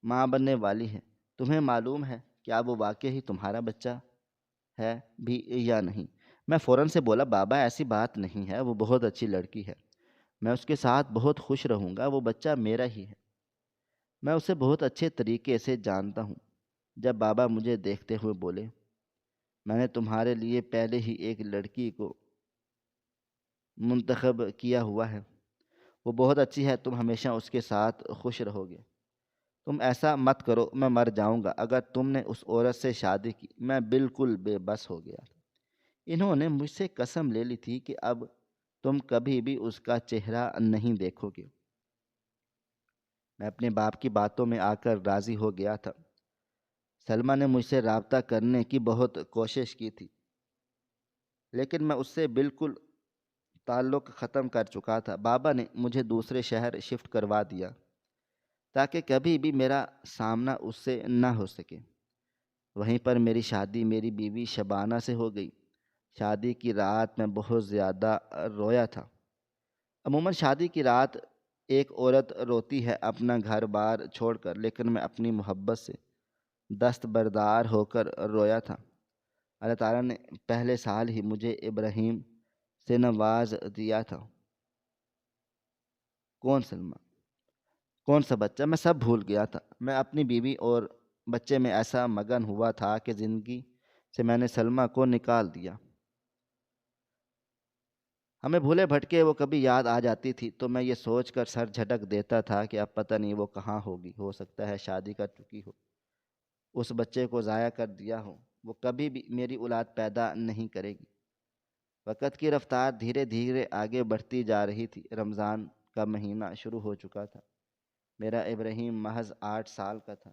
ماں بننے والی ہے۔ تمہیں معلوم ہے کیا وہ واقعی تمہارا بچہ ہے بھی یا نہیں؟ میں فوراً سے بولا، بابا ایسی بات نہیں ہے، وہ بہت اچھی لڑکی ہے، میں اس کے ساتھ بہت خوش رہوں گا، وہ بچہ میرا ہی ہے، میں اسے بہت اچھے طریقے سے جانتا ہوں۔ جب بابا مجھے دیکھتے ہوئے بولے، میں نے تمہارے لیے پہلے ہی ایک لڑکی کو منتخب کیا ہوا ہے، وہ بہت اچھی ہے، تم ہمیشہ اس کے ساتھ خوش رہو گے۔ تم ایسا مت کرو، میں مر جاؤں گا اگر تم نے اس عورت سے شادی کی۔ میں بالکل بے بس ہو گیا تھا۔ انہوں نے مجھ سے قسم لے لی تھی کہ اب تم کبھی بھی اس کا چہرہ نہیں دیکھو گے۔ میں اپنے باپ کی باتوں میں آ کر راضی ہو گیا تھا۔ سلمیٰ نے مجھ سے رابطہ کرنے کی بہت کوشش کی تھی، لیکن میں اس سے بالکل تعلق ختم کر چکا تھا۔ بابا نے مجھے دوسرے شہر شفٹ کروا دیا تاکہ کبھی بھی میرا سامنا اس سے نہ ہو سکے۔ وہیں پر میری شادی میری بیوی شبانہ سے ہو گئی۔ شادی کی رات میں بہت زیادہ رویا تھا۔ عموماً شادی کی رات ایک عورت روتی ہے اپنا گھر بار چھوڑ کر، لیکن میں اپنی محبت سے دستبردار ہو کر رویا تھا۔ اللہ تعالیٰ نے پہلے سال ہی مجھے ابراہیم سے نواز دیا تھا۔ کون سلمیٰ، کون سا بچہ، میں سب بھول گیا تھا۔ میں اپنی بیوی اور بچے میں ایسا مگن ہوا تھا کہ زندگی سے میں نے سلمہ کو نکال دیا۔ ہمیں بھولے بھٹکے وہ کبھی یاد آ جاتی تھی تو میں یہ سوچ کر سر جھٹک دیتا تھا کہ اب پتہ نہیں وہ کہاں ہوگی، ہو سکتا ہے شادی کر چکی ہو، اس بچے کو ضائع کر دیا ہو، وہ کبھی بھی میری اولاد پیدا نہیں کرے گی۔ وقت کی رفتار دھیرے دھیرے آگے بڑھتی جا رہی تھی۔ رمضان کا مہینہ شروع ہو چکا تھا۔ میرا ابراہیم محض 8 سال کا تھا۔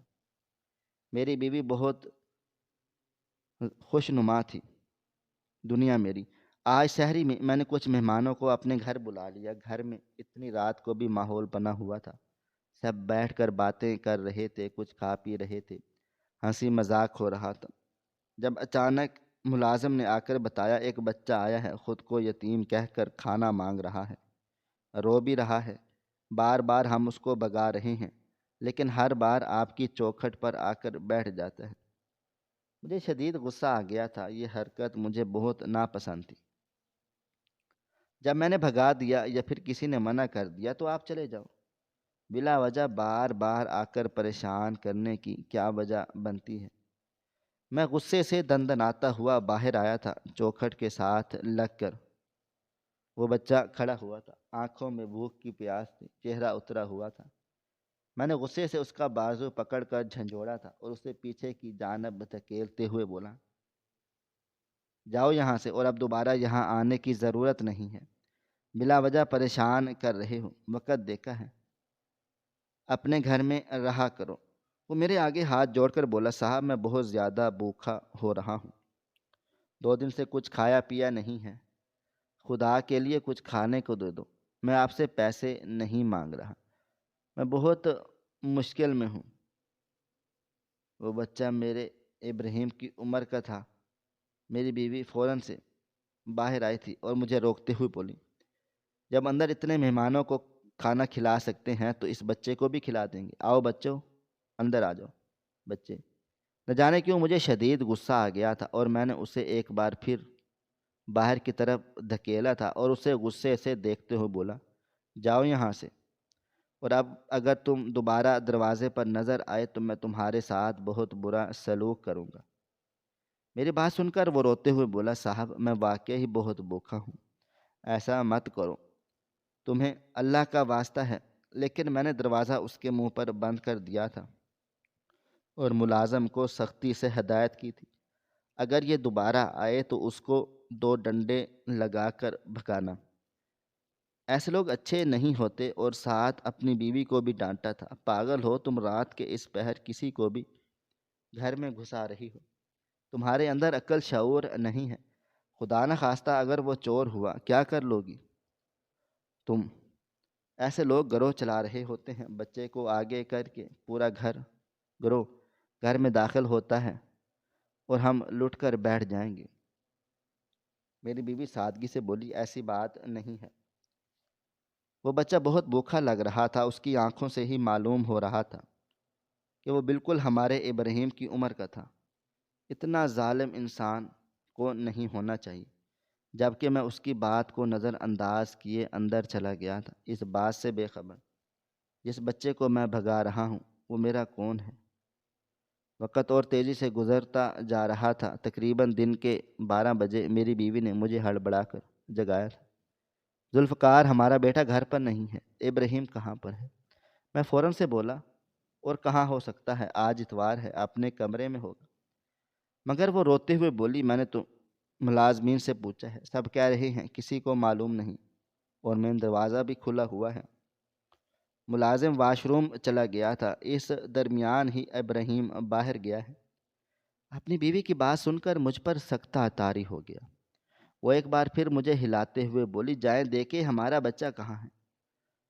میری بیوی بہت خوش نما تھی۔ دنیا میری۔ آج شہری میں نے کچھ مہمانوں کو اپنے گھر بلا لیا۔ گھر میں اتنی رات کو بھی ماحول بنا ہوا تھا۔ سب بیٹھ کر باتیں کر رہے تھے، کچھ کھا پی رہے تھے، ہنسی مذاق ہو رہا تھا۔ جب اچانک ملازم نے آ کر بتایا ایک بچہ آیا ہے، خود کو یتیم کہہ کر کھانا مانگ رہا ہے، رو بھی رہا ہے۔ بار بار ہم اس کو بھگا رہے ہیں لیکن ہر بار آپ کی چوکھٹ پر آ کر بیٹھ جاتا ہے۔ مجھے شدید غصہ آ گیا تھا۔ یہ حرکت مجھے بہت ناپسند تھی۔ جب میں نے بھگا دیا یا پھر کسی نے منع کر دیا تو آپ چلے جاؤ۔ بلا وجہ بار بار آ کر پریشان کرنے کی کیا وجہ بنتی ہے؟ میں غصے سے دندناتا ہوا باہر آیا تھا۔ چوکھٹ کے ساتھ لگ کر وہ بچہ کھڑا ہوا تھا۔ آنکھوں میں بھوک کی پیاس تھی، چہرہ اترا ہوا تھا۔ میں نے غصے سے اس کا بازو پکڑ کر جھنجھوڑا تھا اور اسے پیچھے کی جانب دھکیلتے ہوئے بولا، جاؤ یہاں سے اور اب دوبارہ یہاں آنے کی ضرورت نہیں ہے۔ بلا وجہ پریشان کر رہے ہو، وقت دیکھا ہے، اپنے گھر میں رہا کرو۔ وہ میرے آگے ہاتھ جوڑ کر بولا، صاحب میں بہت زیادہ بھوکا ہو رہا ہوں، 2 دن سے کچھ کھایا پیا نہیں ہے، خدا کے لیے کچھ کھانے کو دے دو۔ میں آپ سے پیسے نہیں مانگ رہا، میں بہت مشکل میں ہوں۔ وہ بچہ میرے ابراہیم کی عمر کا تھا۔ میری بیوی فوراً سے باہر آئی تھی اور مجھے روکتے ہوئے بولی، جب اندر اتنے مہمانوں کو کھانا کھلا سکتے ہیں تو اس بچے کو بھی کھلا دیں گے۔ آؤ بچوں، اندر آ جاؤ۔ بچے نہ جانے کیوں مجھے شدید غصہ آ گیا تھا اور میں نے اسے ایک بار پھر باہر کی طرف دھکیلا تھا اور اسے غصے سے دیکھتے ہوئے بولا، جاؤ یہاں سے، اور اب اگر تم دوبارہ دروازے پر نظر آئے تو میں تمہارے ساتھ بہت برا سلوک کروں گا۔ میری بات سن کر وہ روتے ہوئے بولا، صاحب میں واقعی ہی بہت بھوکا ہوں، ایسا مت کرو، تمہیں اللہ کا واسطہ ہے۔ لیکن میں نے دروازہ اس کے منہ پر بند کر دیا تھا اور ملازم کو سختی سے ہدایت کی تھی، اگر یہ دوبارہ آئے تو اس کو 2 ڈنڈے لگا کر بھگانا۔ ایسے لوگ اچھے نہیں ہوتے۔ اور ساتھ اپنی بیوی کو بھی ڈانٹا تھا، پاگل ہو تم، رات کے اس پہر کسی کو بھی گھر میں گھسا رہی ہو، تمہارے اندر عقل شعور نہیں ہے، خدا نہ خواستہ اگر وہ چور ہوا کیا کر لوگی تم؟ ایسے لوگ گروہ چلا رہے ہوتے ہیں۔ بچے کو آگے کر کے پورا گروہ گھر میں داخل ہوتا ہے اور ہم لٹ کر بیٹھ جائیں گے۔ میری بیوی سادگی سے بولی، ایسی بات نہیں ہے۔ وہ بچہ بہت بھوکا لگ رہا تھا، اس کی آنکھوں سے ہی معلوم ہو رہا تھا کہ وہ بالکل ہمارے ابراہیم کی عمر کا تھا۔ اتنا ظالم انسان کو نہیں ہونا چاہیے۔ جبکہ میں اس کی بات کو نظر انداز کیے اندر چلا گیا تھا، اس بات سے بے خبر جس بچے کو میں بھگا رہا ہوں وہ میرا کون ہے۔ وقت اور تیزی سے گزرتا جا رہا تھا۔ تقریباً دن کے 12 بجے میری بیوی نے مجھے ہڑبڑا کر جگایا تھا، ذوالفقار ہمارا بیٹا گھر پر نہیں ہے، ابراہیم کہاں پر ہے؟ میں فوراً سے بولا، اور کہاں ہو سکتا ہے، آج اتوار ہے، اپنے کمرے میں ہوگا۔ مگر وہ روتے ہوئے بولی، میں نے تو ملازمین سے پوچھا ہے، سب کہہ رہے ہیں کسی کو معلوم نہیں، اور مین دروازہ بھی کھلا ہوا ہے۔ ملازم واش روم چلا گیا تھا، اس درمیان ہی ابراہیم باہر گیا ہے۔ اپنی بیوی کی بات سن کر مجھ پر سختہ طاری ہو گیا۔ وہ ایک بار پھر مجھے ہلاتے ہوئے بولی، جائیں دیکھیں ہمارا بچہ کہاں ہے،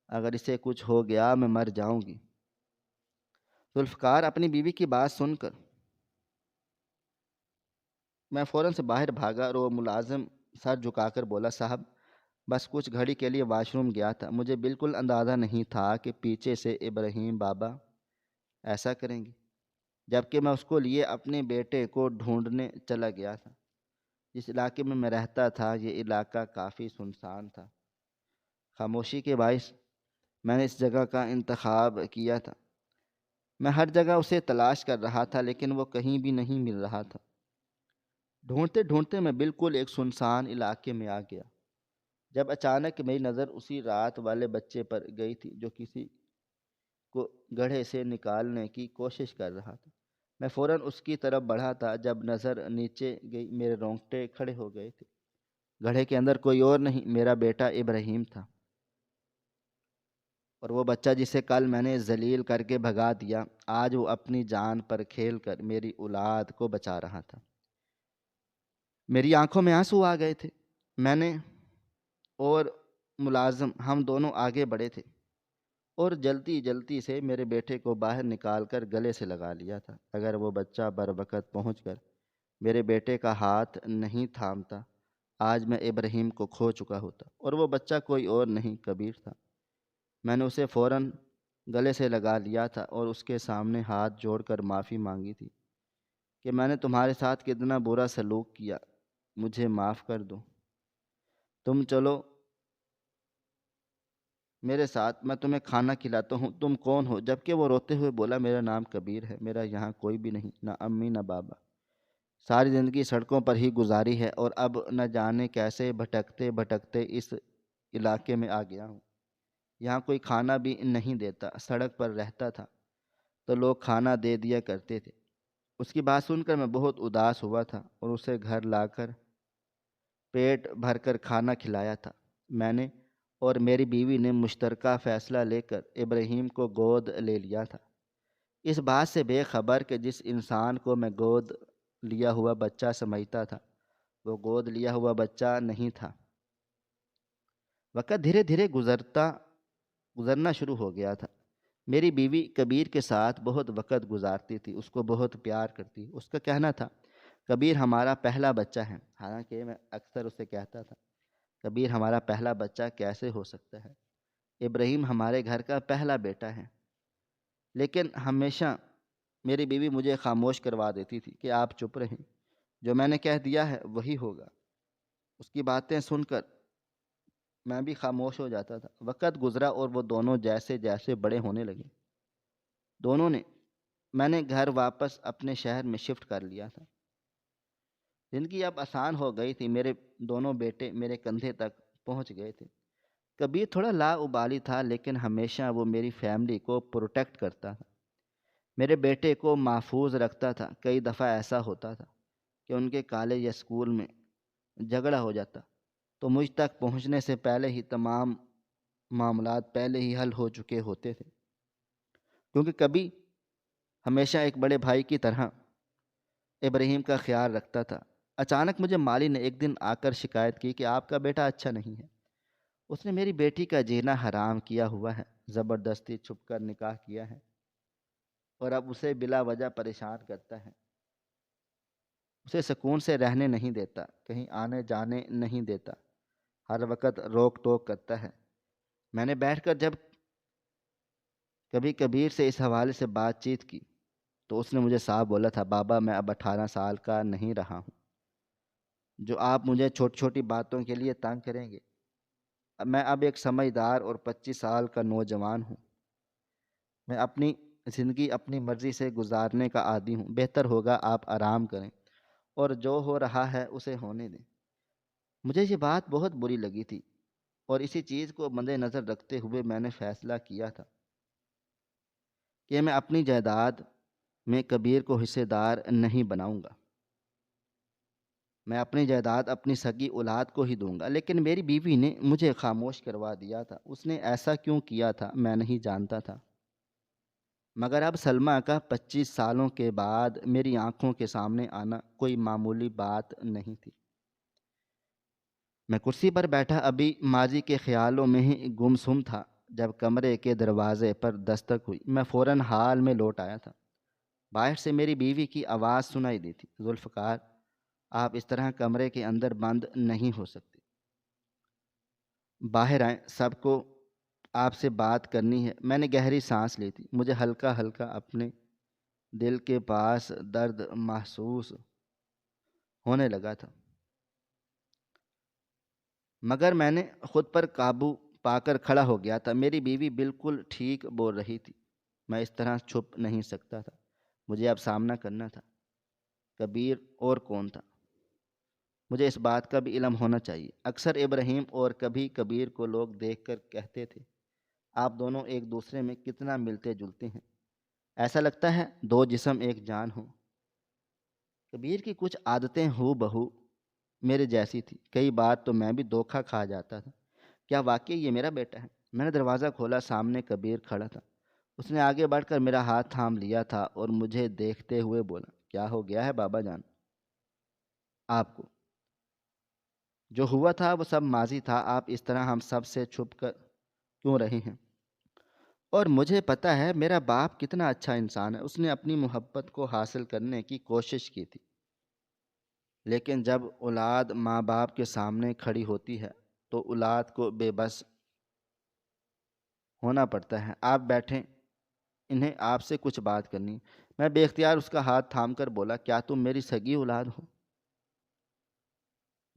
اگر اسے کچھ ہو گیا میں مر جاؤں گی۔ ذوالفقار اپنی بیوی کی بات سن کر میں فوراً سے باہر بھاگا اور وہ ملازم سر جھکا کر بولا، صاحب بس کچھ گھڑی کے لیے واش روم گیا تھا، مجھے بالکل اندازہ نہیں تھا کہ پیچھے سے ابراہیم بابا ایسا کریں گے، جبکہ میں اس کو لیے اپنے بیٹے کو ڈھونڈنے چلا گیا تھا۔ جس علاقے میں میں رہتا تھا یہ علاقہ کافی سنسان تھا۔ خاموشی کے باعث میں نے اس جگہ کا انتخاب کیا تھا۔ میں ہر جگہ اسے تلاش کر رہا تھا لیکن وہ کہیں بھی نہیں مل رہا تھا۔ ڈھونڈتے ڈھونڈتے میں بالکل ایک سنسان علاقے میں آ گیا، جب اچانک میری نظر اسی رات والے بچے پر گئی تھی جو کسی کو گڑھے سے نکالنے کی کوشش کر رہا تھا۔ میں فوراً اس کی طرف بڑھا تھا، جب نظر نیچے گئی میرے رونگٹے کھڑے ہو گئے تھے۔ گڑھے کے اندر کوئی اور نہیں، میرا بیٹا ابراہیم تھا، اور وہ بچہ جسے کل میں نے ذلیل کر کے بھگا دیا، آج وہ اپنی جان پر کھیل کر میری اولاد کو بچا رہا تھا۔ میری آنکھوں میں آنسو آ گئے تھے۔ میں نے اور ملازم ہم دونوں آگے بڑھے تھے اور جلدی جلدی سے میرے بیٹے کو باہر نکال کر گلے سے لگا لیا تھا۔ اگر وہ بچہ بر وقت پہنچ کر میرے بیٹے کا ہاتھ نہیں تھامتا، آج میں ابراہیم کو کھو چکا ہوتا، اور وہ بچہ کوئی اور نہیں، کبیر تھا۔ میں نے اسے فوراً گلے سے لگا لیا تھا اور اس کے سامنے ہاتھ جوڑ کر معافی مانگی تھی کہ میں نے تمہارے ساتھ کتنا برا سلوک کیا، مجھے معاف کر دو، تم چلو میرے ساتھ، میں تمہیں کھانا کھلاتا ہوں، تم کون ہو؟ جبکہ وہ روتے ہوئے بولا، میرا نام کبیر ہے، میرا یہاں کوئی بھی نہیں، نہ امی نہ بابا، ساری زندگی سڑکوں پر ہی گزاری ہے، اور اب نہ جانے کیسے بھٹکتے بھٹکتے اس علاقے میں آ گیا ہوں۔ یہاں کوئی کھانا بھی نہیں دیتا، سڑک پر رہتا تھا تو لوگ کھانا دے دیا کرتے تھے۔ اس کی بات سن کر میں بہت اداس ہوا تھا اور اسے گھر لا کر پیٹ بھر کر کھانا کھلایا تھا۔ میں نے اور میری بیوی نے مشترکہ فیصلہ لے کر ابراہیم کو گود لے لیا تھا، اس بات سے بے خبر کہ جس انسان کو میں گود لیا ہوا بچہ سمجھتا تھا وہ گود لیا ہوا بچہ نہیں تھا۔ وقت دھیرے دھیرے گزرنا شروع ہو گیا تھا۔ میری بیوی کبیر کے ساتھ بہت وقت گزارتی تھی، اس کو بہت پیار کرتی۔ اس کا کہنا تھا، کبیر ہمارا پہلا بچہ ہے، حالانکہ میں اکثر اسے کہتا تھا، کبیر ہمارا پہلا بچہ کیسے ہو سکتا ہے؟ ابراہیم ہمارے گھر کا پہلا بیٹا ہے۔ لیکن ہمیشہ میری بیوی مجھے خاموش کروا دیتی تھی کہ آپ چپ رہیں، جو میں نے کہہ دیا ہے وہی ہوگا۔ اس کی باتیں سن کر میں بھی خاموش ہو جاتا تھا۔ وقت گزرا اور وہ دونوں جیسے جیسے بڑے ہونے لگے، میں نے گھر واپس اپنے شہر میں شفٹ کر لیا تھا۔ زندگی اب آسان ہو گئی تھی، میرے دونوں بیٹے میرے کندھے تک پہنچ گئے تھے۔ کبیر تھوڑا لا ابالی تھا، لیکن ہمیشہ وہ میری فیملی کو پروٹیکٹ کرتا تھا، میرے بیٹے کو محفوظ رکھتا تھا۔ کئی دفعہ ایسا ہوتا تھا کہ ان کے کالج یا اسکول میں جھگڑا ہو جاتا تو مجھ تک پہنچنے سے پہلے ہی تمام معاملات پہلے ہی حل ہو چکے ہوتے تھے، کیونکہ کبھی ہمیشہ ایک بڑے بھائی کی طرح ابراہیم کا خیال رکھتا تھا۔ اچانک مجھے مالی نے ایک دن آ کر شکایت کی کہ آپ کا بیٹا اچھا نہیں ہے، اس نے میری بیٹی کا جینا حرام کیا ہوا ہے، زبردستی چھپ کر نکاح کیا ہے، اور اب اسے بلا وجہ پریشان کرتا ہے، اسے سکون سے رہنے نہیں دیتا، کہیں آنے جانے نہیں دیتا، ہر وقت روک ٹوک کرتا ہے۔ میں نے بیٹھ کر جب کبھی کبیر سے اس حوالے سے بات چیت کی تو اس نے مجھے صاف بولا تھا، بابا میں اب 18 سال کا نہیں رہا ہوں جو آپ مجھے چھوٹی چھوٹی باتوں کے لیے تنگ کریں گے۔ میں اب ایک سمجھدار اور 25 سال کا نوجوان ہوں، میں اپنی زندگی اپنی مرضی سے گزارنے کا عادی ہوں، بہتر ہوگا آپ آرام کریں اور جو ہو رہا ہے اسے ہونے دیں۔ مجھے یہ بات بہت بری لگی تھی، اور اسی چیز کو مد نظر رکھتے ہوئے میں نے فیصلہ کیا تھا کہ میں اپنی جائیداد میں کبیر کو حصے دار نہیں بناؤں گا، میں اپنی جائیداد اپنی سگی اولاد کو ہی دوں گا۔ لیکن میری بیوی نے مجھے خاموش کروا دیا تھا۔ اس نے ایسا کیوں کیا تھا میں نہیں جانتا تھا، مگر اب سلمیٰ کا 25 سالوں کے بعد میری آنکھوں کے سامنے آنا کوئی معمولی بات نہیں تھی۔ میں کرسی پر بیٹھا ابھی ماضی کے خیالوں میں ہی گمسم تھا جب کمرے کے دروازے پر دستک ہوئی۔ میں فوراً حال میں لوٹ آیا تھا۔ باہر سے میری بیوی کی آواز سنائی دی تھی، ذوالفقار آپ اس طرح کمرے کے اندر بند نہیں ہو سکتے، باہر آئیں، سب کو آپ سے بات کرنی ہے۔ میں نے گہری سانس لی تھی، مجھے ہلکا ہلکا اپنے دل کے پاس درد محسوس ہونے لگا تھا، مگر میں نے خود پر قابو پا کر کھڑا ہو گیا تھا۔ میری بیوی بالکل ٹھیک بول رہی تھی، میں اس طرح چھپ نہیں سکتا تھا، مجھے اب سامنا کرنا تھا۔ کبیر اور کون تھا؟ مجھے اس بات کا بھی علم ہونا چاہیے۔ اکثر ابراہیم اور کبھی کبیر کو لوگ دیکھ کر کہتے تھے، آپ دونوں ایک دوسرے میں کتنا ملتے جلتے ہیں، ایسا لگتا ہے دو جسم ایک جان ہوں۔ کبیر کی کچھ عادتیں ہو بہو میرے جیسی تھی، کئی بار تو میں بھی دھوکہ کھا جاتا تھا۔ کیا واقعی یہ میرا بیٹا ہے؟ میں نے دروازہ کھولا، سامنے کبیر کھڑا تھا۔ اس نے آگے بڑھ کر میرا ہاتھ تھام لیا تھا اور مجھے دیکھتے ہوئے بولا، کیا ہو گیا ہے بابا جان؟ آپ کو جو ہوا تھا وہ سب ماضی تھا، آپ اس طرح ہم سب سے چھپ کر کیوں رہے ہیں؟ اور مجھے پتہ ہے میرا باپ کتنا اچھا انسان ہے، اس نے اپنی محبت کو حاصل کرنے کی کوشش کی تھی، لیکن جب اولاد ماں باپ کے سامنے کھڑی ہوتی ہے تو اولاد کو بے بس ہونا پڑتا ہے۔ آپ بیٹھیں، انہیں آپ سے کچھ بات کرنی۔ میں بے اختیار اس کا ہاتھ تھام کر بولا، کیا تم میری سگی اولاد ہو،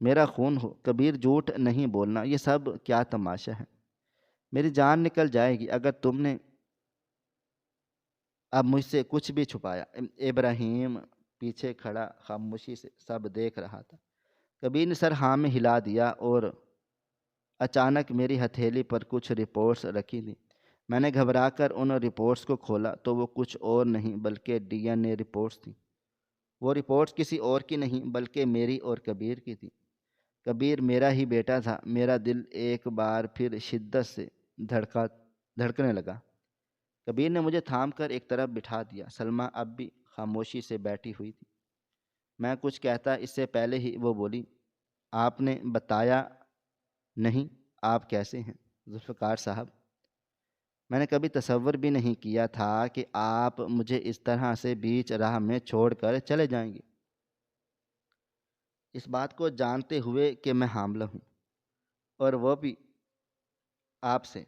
میرا خون ہو؟ کبیر، جھوٹ نہیں بولنا، یہ سب کیا تماشا ہے؟ میری جان نکل جائے گی اگر تم نے اب مجھ سے کچھ بھی چھپایا۔ ابراہیم پیچھے کھڑا خاموشی سے سب دیکھ رہا تھا۔ کبیر نے سر ہاں میں ہلا دیا اور اچانک میری ہتھیلی پر کچھ رپورٹس رکھی تھیں۔ میں نے گھبرا کر ان رپورٹس کو کھولا تو وہ کچھ اور نہیں بلکہ ڈی این اے رپورٹس تھیں۔ وہ رپورٹس کسی اور کی نہیں بلکہ میری اور کبیر کی تھی۔ کبیر میرا ہی بیٹا تھا۔ میرا دل ایک بار پھر شدت سے دھڑکنے لگا۔ کبیر نے مجھے تھام کر ایک طرف بٹھا دیا۔ سلمیٰ اب بھی خاموشی سے بیٹھی ہوئی تھی۔ میں کچھ کہتا اس سے پہلے ہی وہ بولی، آپ نے بتایا نہیں آپ کیسے ہیں ذوالفقار صاحب؟ میں نے کبھی تصور بھی نہیں کیا تھا کہ آپ مجھے اس طرح سے بیچ راہ میں چھوڑ کر چلے جائیں گے، اس بات کو جانتے ہوئے کہ میں حاملہ ہوں، اور وہ بھی آپ سے۔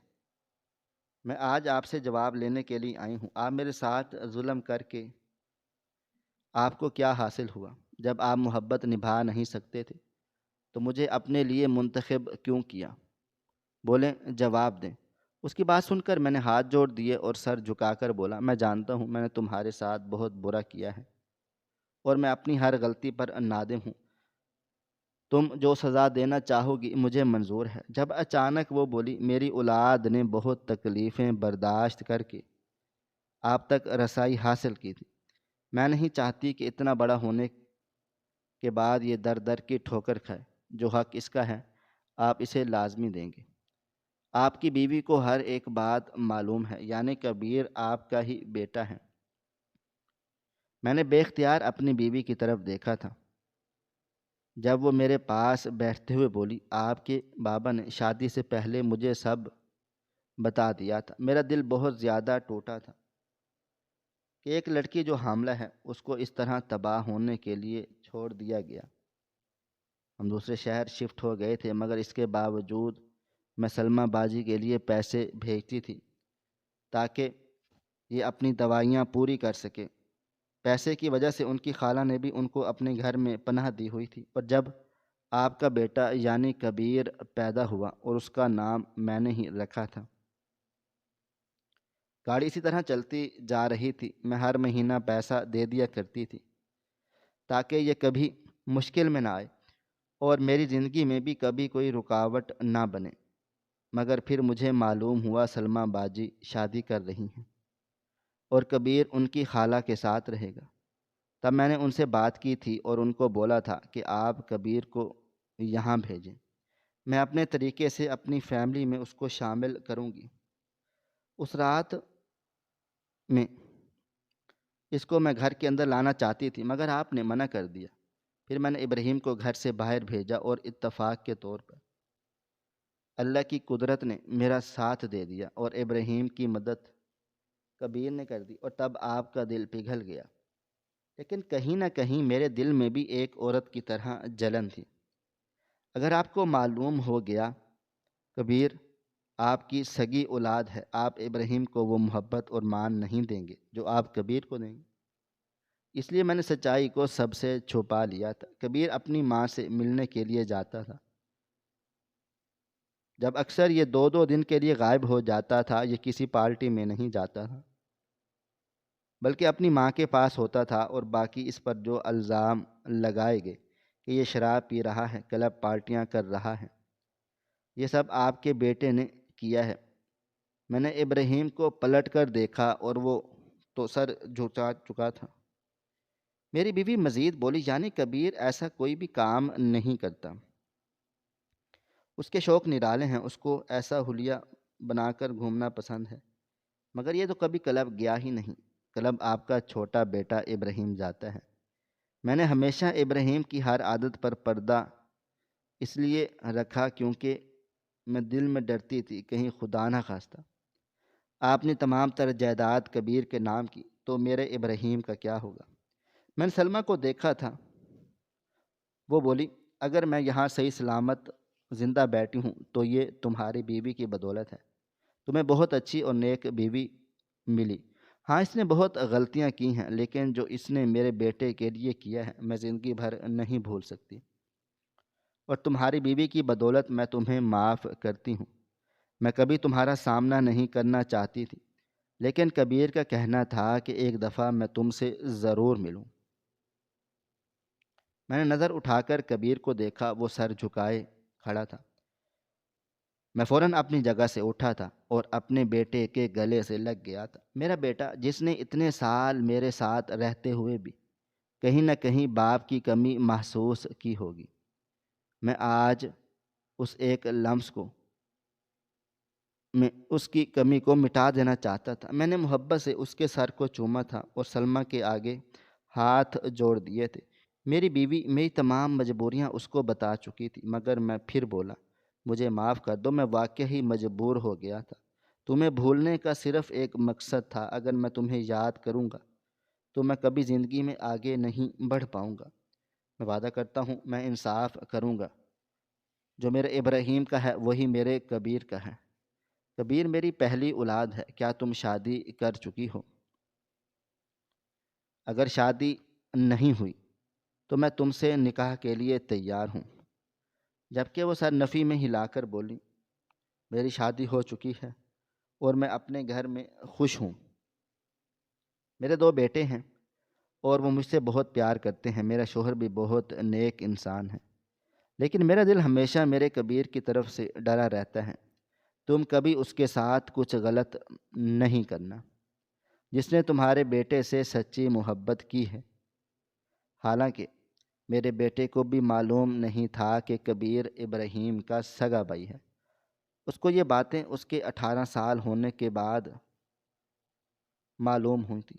میں آج آپ سے جواب لینے کے لیے آئی ہوں۔ آپ میرے ساتھ ظلم کر کے آپ کو کیا حاصل ہوا؟ جب آپ محبت نبھا نہیں سکتے تھے تو مجھے اپنے لیے منتخب کیوں کیا؟ بولیں، جواب دیں۔ اس کی بات سن کر میں نے ہاتھ جوڑ دیے اور سر جھکا کر بولا، میں جانتا ہوں میں نے تمہارے ساتھ بہت برا کیا ہے اور میں اپنی ہر غلطی پر نادم ہوں۔ تم جو سزا دینا چاہو گی مجھے منظور ہے۔ جب اچانک وہ بولی، میری اولاد نے بہت تکلیفیں برداشت کر کے آپ تک رسائی حاصل کی تھی۔ میں نہیں چاہتی کہ اتنا بڑا ہونے کے بعد یہ در در کی ٹھوکر کھائے۔ جو حق اس کا ہے آپ اسے لازمی دیں گے۔ آپ کی بیوی کو ہر ایک بات معلوم ہے، یعنی کبیر آپ کا ہی بیٹا ہے۔ میں نے بے اختیار اپنی بیوی کی طرف دیکھا تھا جب وہ میرے پاس بیٹھتے ہوئے بولی، آپ کے بابا نے شادی سے پہلے مجھے سب بتا دیا تھا۔ میرا دل بہت زیادہ ٹوٹا تھا کہ ایک لڑکی جو حاملہ ہے اس کو اس طرح تباہ ہونے کے لیے چھوڑ دیا گیا۔ ہم دوسرے شہر شفٹ ہو گئے تھے، مگر اس کے باوجود میں سلمیٰ باجی کے لیے پیسے بھیجتی تھی تاکہ یہ اپنی دوائیاں پوری کر سکے۔ پیسے کی وجہ سے ان کی خالہ نے بھی ان کو اپنے گھر میں پناہ دی ہوئی تھی، اور جب آپ کا بیٹا یعنی کبیر پیدا ہوا اور اس کا نام میں نے ہی رکھا تھا۔ گاڑی اسی طرح چلتی جا رہی تھی، میں ہر مہینہ پیسہ دے دیا کرتی تھی تاکہ یہ کبھی مشکل میں نہ آئے اور میری زندگی میں بھی کبھی کوئی رکاوٹ نہ بنے۔ مگر پھر مجھے معلوم ہوا سلمیٰ باجی شادی کر رہی ہیں اور کبیر ان کی خالہ کے ساتھ رہے گا۔ تب میں نے ان سے بات کی تھی اور ان کو بولا تھا کہ آپ کبیر کو یہاں بھیجیں، میں اپنے طریقے سے اپنی فیملی میں اس کو شامل کروں گی۔ اس رات میں اس کو میں گھر کے اندر لانا چاہتی تھی مگر آپ نے منع کر دیا۔ پھر میں نے ابراہیم کو گھر سے باہر بھیجا اور اتفاق کے طور پر اللہ کی قدرت نے میرا ساتھ دے دیا اور ابراہیم کی مدد کبیر نے کر دی، اور تب آپ کا دل پگھل گیا۔ لیکن کہیں نہ کہیں میرے دل میں بھی ایک عورت کی طرح جلن تھی۔ اگر آپ کو معلوم ہو گیا کبیر آپ کی سگی اولاد ہے، آپ ابراہیم کو وہ محبت اور مان نہیں دیں گے جو آپ کبیر کو دیں گے۔ اس لیے میں نے سچائی کو سب سے چھپا لیا تھا۔ کبیر اپنی ماں سے ملنے کے لیے جاتا تھا، جب اکثر یہ 2 دن کے لیے غائب ہو جاتا تھا، یہ کسی پارٹی میں نہیں جاتا تھا۔ بلکہ اپنی ماں کے پاس ہوتا تھا، اور باقی اس پر جو الزام لگائے گئے کہ یہ شراب پی رہا ہے، کلب پارٹیاں کر رہا ہے، یہ سب آپ کے بیٹے نے کیا ہے۔ میں نے ابراہیم کو پلٹ کر دیکھا اور وہ تو سر جھکا چکا تھا۔ میری بیوی مزید بولی، یعنی کبیر ایسا کوئی بھی کام نہیں کرتا، اس کے شوق نرالے ہیں، اس کو ایسا حلیہ بنا کر گھومنا پسند ہے، مگر یہ تو کبھی کلب گیا ہی نہیں۔ کلب آپ کا چھوٹا بیٹا ابراہیم جاتا ہے۔ میں نے ہمیشہ ابراہیم کی ہر عادت پر پردہ اس لیے رکھا کیونکہ میں دل میں ڈرتی تھی کہیں خدا نہ خواستہ آپ نے تمام تر جائیداد کبیر کے نام کی تو میرے ابراہیم کا کیا ہوگا۔ میں نے سلمہ کو دیکھا تھا، وہ بولی، اگر میں یہاں صحیح سلامت زندہ بیٹھی ہوں تو یہ تمہاری بیوی کی بدولت ہے۔ تمہیں بہت اچھی اور نیک بیوی ملی۔ ہاں، اس نے بہت غلطیاں کی ہیں، لیکن جو اس نے میرے بیٹے کے لیے کیا ہے میں زندگی بھر نہیں بھول سکتی، اور تمہاری بیوی کی بدولت میں تمہیں معاف کرتی ہوں۔ میں کبھی تمہارا سامنا نہیں کرنا چاہتی تھی، لیکن کبیر کا کہنا تھا کہ ایک دفعہ میں تم سے ضرور ملوں۔ میں نے نظر اٹھا کر کبیر کو دیکھا، وہ سر جھکائے کھڑا تھا۔ میں فوراً اپنی جگہ سے اٹھا تھا اور اپنے بیٹے کے گلے سے لگ گیا تھا۔ میرا بیٹا، جس نے اتنے سال میرے ساتھ رہتے ہوئے بھی کہیں نہ کہیں باپ کی کمی محسوس کی ہوگی، میں آج اس ایک لمس کو میں اس کی کمی کو مٹا دینا چاہتا تھا۔ میں نے محبت سے اس کے سر کو چوما تھا اور سلمہ کے آگے ہاتھ جوڑ دیے تھے۔ میری بیوی میری تمام مجبوریاں اس کو بتا چکی تھی، مگر میں پھر بولا، مجھے معاف کر دو، میں واقعی مجبور ہو گیا تھا۔ تمہیں بھولنے کا صرف ایک مقصد تھا، اگر میں تمہیں یاد کروں گا تو میں کبھی زندگی میں آگے نہیں بڑھ پاؤں گا۔ میں وعدہ کرتا ہوں میں انصاف کروں گا، جو میرے ابراہیم کا ہے وہی میرے کبیر کا ہے۔ کبیر میری پہلی اولاد ہے، کیا تم شادی کر چکی ہو؟ اگر شادی نہیں ہوئی تو میں تم سے نکاح کے لیے تیار ہوں۔ جبکہ وہ سر نفی میں ہلا کر بولی، میری شادی ہو چکی ہے اور میں اپنے گھر میں خوش ہوں۔ میرے 2 بیٹے ہیں اور وہ مجھ سے بہت پیار کرتے ہیں۔ میرا شوہر بھی بہت نیک انسان ہے، لیکن میرا دل ہمیشہ میرے کبیر کی طرف سے ڈرا رہتا ہے۔ تم کبھی اس کے ساتھ کچھ غلط نہیں کرنا، جس نے تمہارے بیٹے سے سچی محبت کی ہے۔ حالانکہ میرے بیٹے کو بھی معلوم نہیں تھا کہ کبیر ابراہیم کا سگا بھائی ہے۔ اس کو یہ باتیں اس کے 18 سال ہونے کے بعد معلوم ہوئی تھی،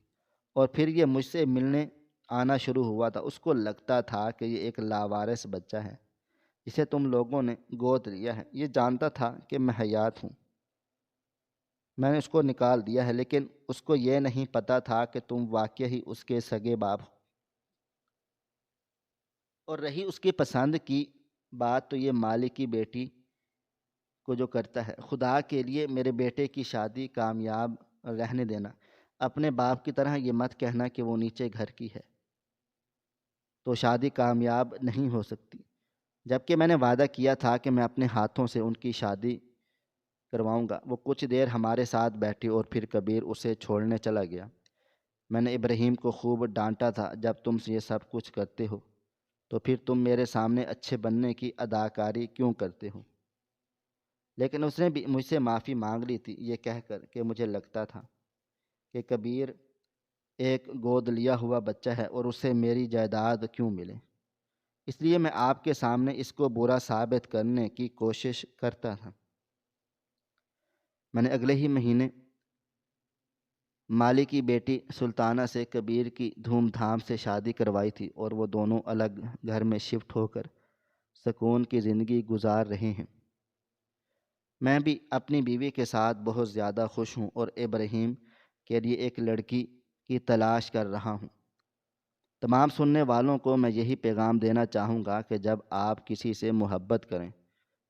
اور پھر یہ مجھ سے ملنے آنا شروع ہوا تھا۔ اس کو لگتا تھا کہ یہ ایک لاوارث بچہ ہے جسے تم لوگوں نے گود لیا ہے۔ یہ جانتا تھا کہ میں حیات ہوں، میں نے اس کو نکال دیا ہے، لیکن اس کو یہ نہیں پتہ تھا کہ تم واقعی اس کے سگے باپ ہو۔ اور رہی اس کی پسند کی بات، تو یہ مالک کی بیٹی کو جو کرتا ہے، خدا کے لیے میرے بیٹے کی شادی کامیاب رہنے دینا۔ اپنے باپ کی طرح یہ مت کہنا کہ وہ نیچے گھر کی ہے تو شادی کامیاب نہیں ہو سکتی، جبکہ میں نے وعدہ کیا تھا کہ میں اپنے ہاتھوں سے ان کی شادی کرواؤں گا۔ وہ کچھ دیر ہمارے ساتھ بیٹھی اور پھر کبیر اسے چھوڑنے چلا گیا۔ میں نے ابراہیم کو خوب ڈانٹا تھا، جب تم یہ سب کچھ کرتے ہو تو پھر تم میرے سامنے اچھے بننے کی اداکاری کیوں کرتے ہو؟ لیکن اس نے بھی مجھ سے معافی مانگ لی تھی، یہ کہہ کر کہ مجھے لگتا تھا کہ کبیر ایک گود لیا ہوا بچہ ہے اور اسے میری جائیداد کیوں ملے۔ اس لیے میں آپ کے سامنے اس کو برا ثابت کرنے کی کوشش کرتا تھا۔ میں نے اگلے ہی مہینے مالی کی بیٹی سلطانہ سے کبیر کی دھوم دھام سے شادی کروائی تھی، اور وہ دونوں الگ گھر میں شفٹ ہو کر سکون کی زندگی گزار رہے ہیں۔ میں بھی اپنی بیوی کے ساتھ بہت زیادہ خوش ہوں اور ابراہیم کے لیے ایک لڑکی کی تلاش کر رہا ہوں۔ تمام سننے والوں کو میں یہی پیغام دینا چاہوں گا کہ جب آپ کسی سے محبت کریں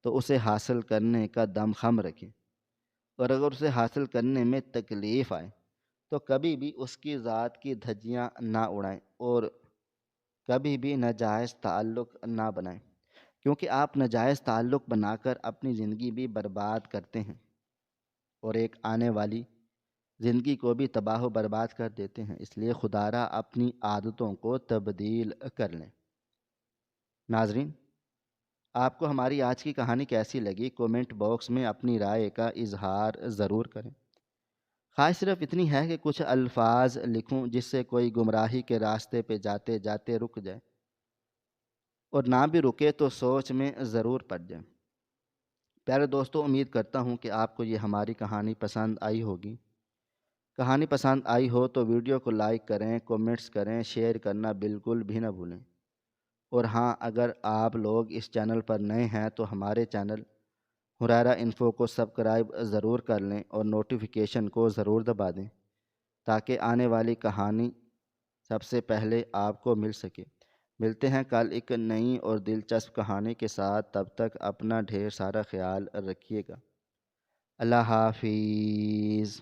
تو اسے حاصل کرنے کا دم خم رکھیں، اور اگر اسے حاصل کرنے میں تکلیف آئے تو کبھی بھی اس کی ذات کی دھجیاں نہ اڑائیں اور کبھی بھی ناجائز تعلق نہ بنائیں، کیونکہ آپ ناجائز تعلق بنا کر اپنی زندگی بھی برباد کرتے ہیں اور ایک آنے والی زندگی کو بھی تباہ و برباد کر دیتے ہیں، اس لیے خدا را اپنی عادتوں کو تبدیل کر لیں۔ ناظرین، آپ کو ہماری آج کی کہانی کیسی لگی؟ کومنٹ باکس میں اپنی رائے کا اظہار ضرور کریں۔ خواہش صرف اتنی ہے کہ کچھ الفاظ لکھوں جس سے کوئی گمراہی کے راستے پہ جاتے جاتے رک جائے، اور نہ بھی رکے تو سوچ میں ضرور پڑ جائے۔ پیارے دوستو، امید کرتا ہوں کہ آپ کو یہ ہماری کہانی پسند آئی ہوگی۔ کہانی پسند آئی ہو تو ویڈیو کو لائک کریں، کومنٹس کریں، شیئر کرنا بالکل بھی نہ بھولیں۔ اور ہاں، اگر آپ لوگ اس چینل پر نئے ہیں تو ہمارے چینل ہریرہ انفو کو سبسکرائب ضرور کر لیں اور نوٹیفیکیشن کو ضرور دبا دیں تاکہ آنے والی کہانی سب سے پہلے آپ کو مل سکے۔ ملتے ہیں کل ایک نئی اور دلچسپ کہانی کے ساتھ، تب تک اپنا ڈھیر سارا خیال رکھیے گا۔ اللہ حافظ۔